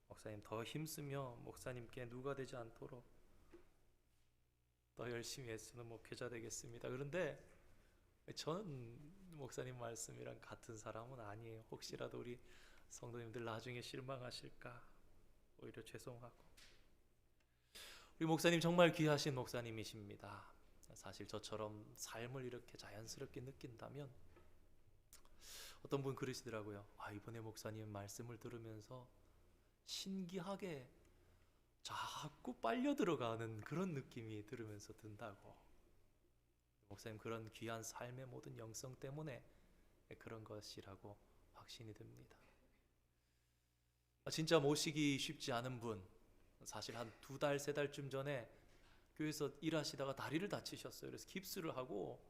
목사님 더 힘쓰며 목사님께 누가 되지 않도록 더 열심히 애쓰는 목회자 되겠습니다. 그런데 저는 목사님 말씀이랑 같은 사람은 아니에요. 혹시라도 우리 성도님들 나중에 실망하실까 오히려 죄송하고. 우리 목사님 정말 귀하신 목사님이십니다. 사실 저처럼 삶을 이렇게 자연스럽게 느낀다면, 어떤 분 그러시더라고요. 이번에 목사님 말씀을 들으면서 신기하게 자꾸 빨려 들어가는 그런 느낌이 들으면서 든다고. 목사님 그런 귀한 삶의 모든 영성 때문에 그런 것이라고 확신이 듭니다. 진짜 모시기 쉽지 않은 분, 사실 한 2달, 3달쯤 전에 교회에서 일하시다가 다리를 다치셨어요. 그래서 깁스를 하고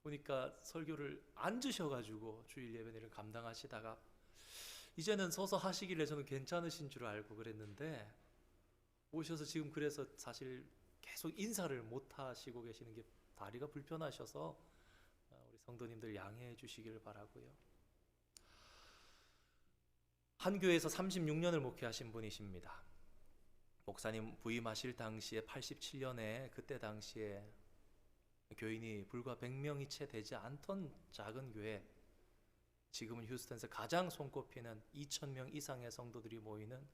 보니까 설교를 앉으셔가지고 주일 예배를 감당하시다가 이제는 서서 하시길래 저는 괜찮으신 줄 알고 그랬는데 오셔서 지금 그래서 사실 계속 인사를 못 하시고 계시는 게 다리가 불편하셔서 우리 성도님들 양해해 주시길 바라고요. 한 교회에서 36년을 목회하신 분이십니다. 목사님 부임하실 당시에 87년에 그때 당시에 교인이 불과 100명이 채 되지 않던 작은 교회, 지금은 휴스턴에서 가장 손꼽히는 2,000명 이상의 성도들이 모이는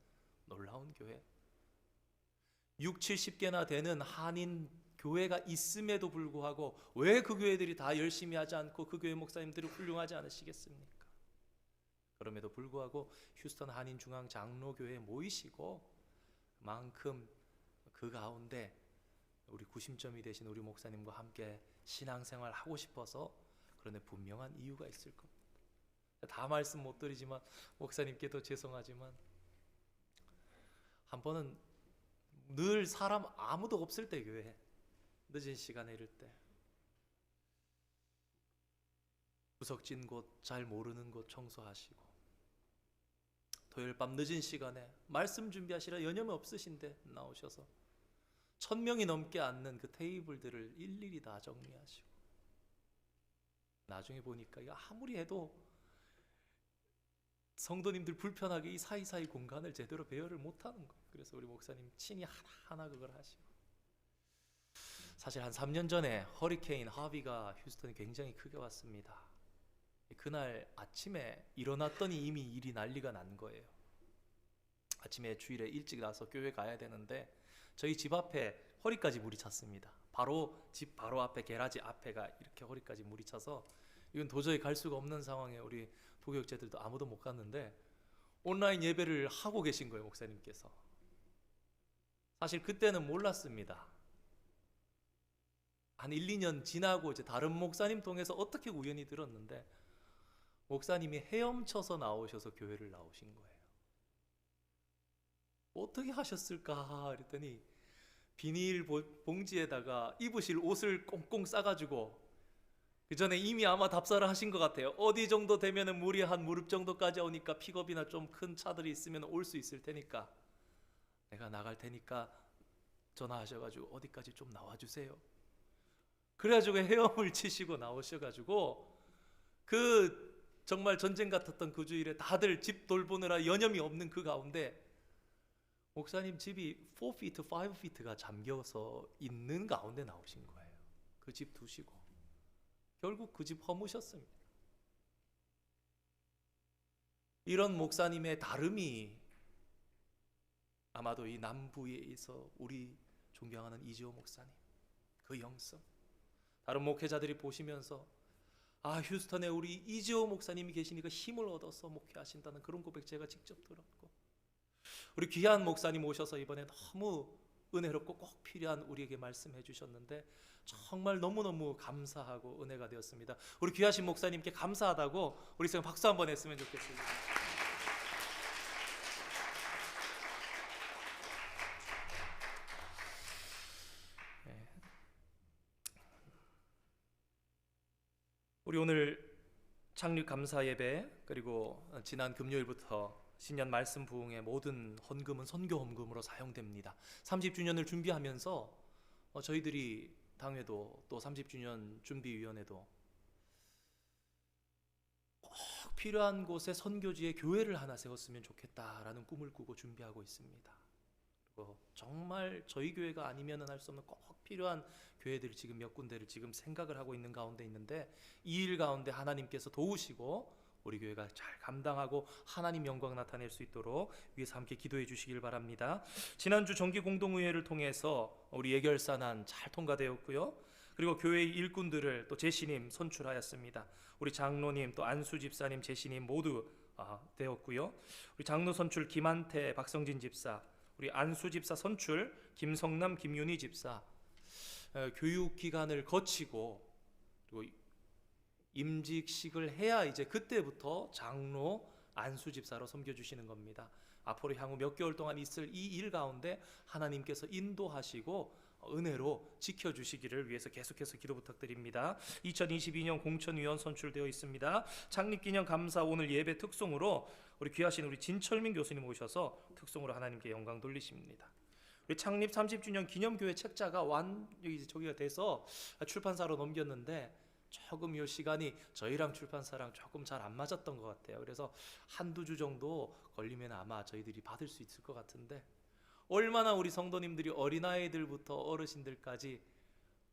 놀라운 교회, 60-70개나 되는 한인 교회가 있음에도 불구하고 왜 그 교회들이 다 열심히 하지 않고 그 교회 목사님들이 훌륭하지 않으시겠습니까? 그럼에도 불구하고 휴스턴 한인 중앙 장로교회에 모이시고 그만큼 그 가운데 우리 구심점이 되신 우리 목사님과 함께 신앙생활 하고 싶어서, 그런데 분명한 이유가 있을 겁니다. 다 말씀 못 드리지만 목사님께도 죄송하지만 한 번은 늘 사람 아무도 없을 때 교회 늦은 시간에 이럴 때 구석진 곳 잘 모르는 곳 청소하시고 토요일 밤 늦은 시간에 말씀 준비하시라 여념이 없으신데 나오셔서 1,000명이 넘게 앉는 그 테이블들을 일일이 다 정리하시고, 나중에 보니까 이거 아무리 해도 성도님들 불편하게 이 사이사이 공간을 제대로 배열을 못하는 거예요. 그래서 우리 목사님 친히 하나하나 그걸 하시고, 사실 한 3년 전에 허리케인 하비가 휴스턴에 굉장히 크게 왔습니다. 그날 아침에 일어났더니 이미 일이 난리가 난 거예요. 아침에 주일에 일찍 나서 교회 가야 되는데 저희 집 앞에 허리까지 물이 찼습니다. 집 바로 앞에 게라지 앞에가 이렇게 허리까지 물이 차서 이건 도저히 갈 수가 없는 상황에 우리 부교육자들도 아무도 못 갔는데 온라인 예배를 하고 계신 거예요, 목사님께서. 사실 그때는 몰랐습니다. 한 1-2년 지나고 이제 다른 목사님 통해서 어떻게 우연히 들었는데 목사님이 헤엄쳐서 나오셔서 교회를 나오신 거예요. 어떻게 하셨을까 그랬더니 비닐 봉지에다가 입으실 옷을 꽁꽁 싸가지고, 그 전에 이미 아마 답사를 하신 것 같아요. 어디 정도 되면은 물이 한 무릎 정도까지 오니까 픽업이나 좀 큰 차들이 있으면 올 수 있을 테니까 내가 나갈 테니까 전화하셔가지고 어디까지 좀 나와주세요. 그래가지고 헤엄을 치시고 나오셔가지고 그 정말 전쟁 같았던 그 주일에 다들 집 돌보느라 여념이 없는 그 가운데 목사님 집이 4feet, 5feet가 잠겨서 있는 가운데 나오신 거예요. 그 집 두시고 결국 그 집 허무셨습니다. 이런 목사님의 다름이 아마도 이 남부에 있어 우리 존경하는 이지호 목사님 그 영성, 다른 목회자들이 보시면서 아, 휴스턴에 우리 이지호 목사님이 계시니까 힘을 얻어서 목회하신다는 그런 고백 제가 직접 들었고, 우리 귀한 목사님 오셔서 이번에 너무 은혜롭고 꼭 필요한 우리에게 말씀해 주셨는데 정말 너무너무 감사하고 은혜가 되었습니다. 우리 귀하신 목사님께 감사하다고 우리 지금 박수 한번 했으면 좋겠습니다. 우리 오늘 창립 감사 예배, 그리고 지난 금요일부터 신년 말씀 부흥의 모든 헌금은 선교 헌금으로 사용됩니다. 30주년을 준비하면서 저희들이 당회도 또 30주년 준비위원회도 꼭 필요한 곳에 선교지에 교회를 하나 세웠으면 좋겠다라는 꿈을 꾸고 준비하고 있습니다. 그리고 정말 저희 교회가 아니면은 할 수 없는 꼭 필요한 교회들이 지금 몇 군데를 지금 생각을 하고 있는 가운데 있는데, 이 일 가운데 하나님께서 도우시고 우리 교회가 잘 감당하고 하나님 영광 나타낼 수 있도록 위에서 함께 기도해 주시길 바랍니다. 지난주 정기 공동의회를 통해서 우리 예결산안 잘 통과되었고요. 그리고 교회의 일꾼들을 또 제시님 선출하였습니다. 우리 장로님 또 안수 집사님 제시님 모두 되었고요. 우리 장로 선출 김한태, 박성진 집사, 우리 안수 집사 선출 김성남, 김윤희 집사, 교육 기간을 거치고 그리고 임직식을 해야 이제 그때부터 장로 안수 집사로 섬겨주시는 겁니다. 앞으로 향후 몇 개월 동안 있을 이 일 가운데 하나님께서 인도하시고 은혜로 지켜주시기를 위해서 계속해서 기도 부탁드립니다. 2022년 공천위원 선출되어 있습니다. 창립기념 감사 오늘 예배 특송으로 우리 귀하신 우리 진철민 교수님 오셔서 특송으로 하나님께 영광 돌리십니다. 우리 창립 30주년 기념교회 책자가 저기가 돼서 출판사로 넘겼는데 조금 이 시간이 저희랑 출판사랑 조금 잘 안 맞았던 것 같아요. 그래서 한두 주 정도 걸리면 아마 저희들이 받을 수 있을 것 같은데, 얼마나 우리 성도님들이 어린아이들부터 어르신들까지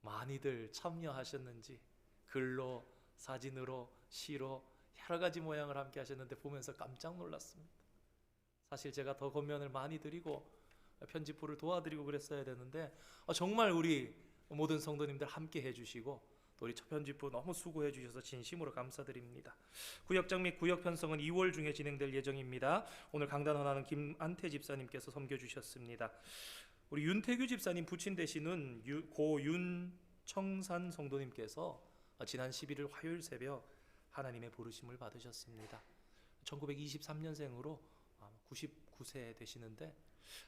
많이들 참여하셨는지, 글로, 사진으로, 시로 여러 가지 모양을 함께 하셨는데 보면서 깜짝 놀랐습니다. 사실 제가 더 권면을 많이 드리고 편집부를 도와드리고 그랬어야 되는데 정말 우리 모든 성도님들 함께 해주시고 또 우리 편집부 너무 수고해 주셔서 진심으로 감사드립니다. 구역장 및 구역 편성은 2월 중에 진행될 예정입니다. 오늘 강단 헌화는 김한태 집사님께서 섬겨주셨습니다. 우리 윤태규 집사님 부친 되시는 고윤청산 성도님께서 지난 11일 화요일 새벽 하나님의 부르심을 받으셨습니다. 1923년생으로 99세 되시는데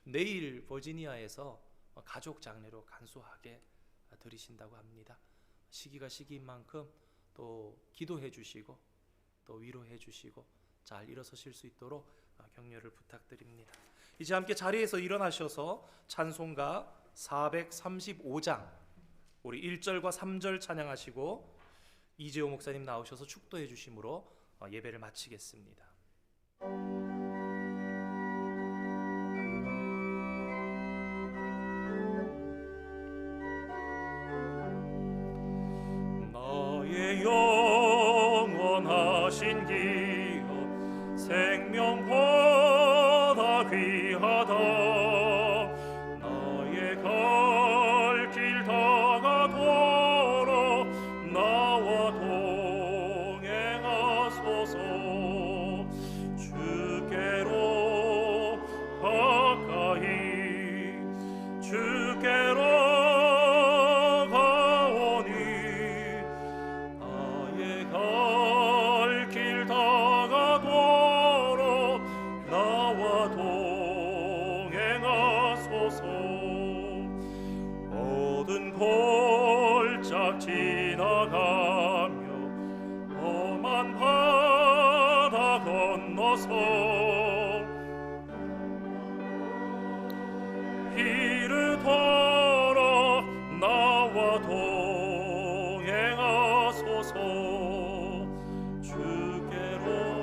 내일 버지니아에서 가족 장례로 간소하게 드리신다고 합니다. 시기가 시기인 만큼 또 기도해 주시고 또 위로해 주시고 잘 일어서실 수 있도록 격려를 부탁드립니다. 이제 함께 자리에서 일어나셔서 찬송가 435장 우리 1절과 3절 찬양하시고 이재호 목사님 나오셔서 축도해 주심으로 예배를 마치겠습니다. 영원하신 기업 생명보다 귀하다. 나의 갈 길 다가도록 나와 동행하소서. 주께로 가까이 주께로 골짝 지나가며 험한 바다 건너서 이르도록 나와 동행하소서. 주께로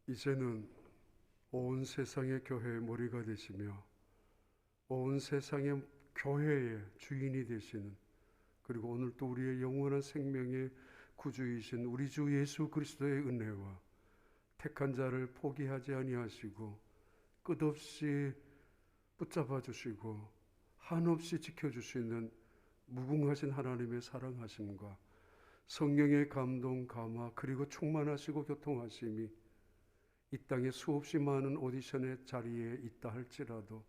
이제는 온 세상의 교회의 머리가 되시며 온 세상의 교회의 주인이 되시는, 그리고 오늘 또 우리의 영원한 생명의 구주이신 우리 주 예수 그리스도의 은혜와 택한 자를 포기하지 아니하시고 끝없이 붙잡아 주시고 한없이 지켜주시는 무궁하신 하나님의 사랑하심과 성령의 감동, 감화, 그리고 충만하시고 교통하심이 이 땅에 수없이 많은 오디션의 자리에 있다 할지라도,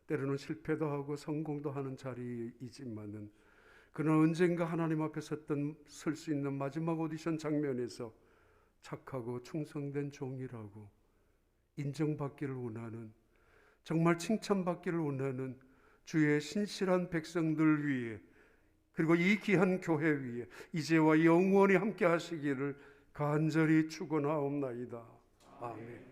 때로는 실패도 하고 성공도 하는 자리이지만은, 그러나 언젠가 하나님 앞에 설 수 있는 마지막 오디션 장면에서 착하고 충성된 종이라고 인정받기를 원하는, 정말 칭찬받기를 원하는 주의 신실한 백성들 위해, 그리고 이 귀한 교회 위에 이제와 영원히 함께 하시기를 간절히 축원하옵나이다. 아멘.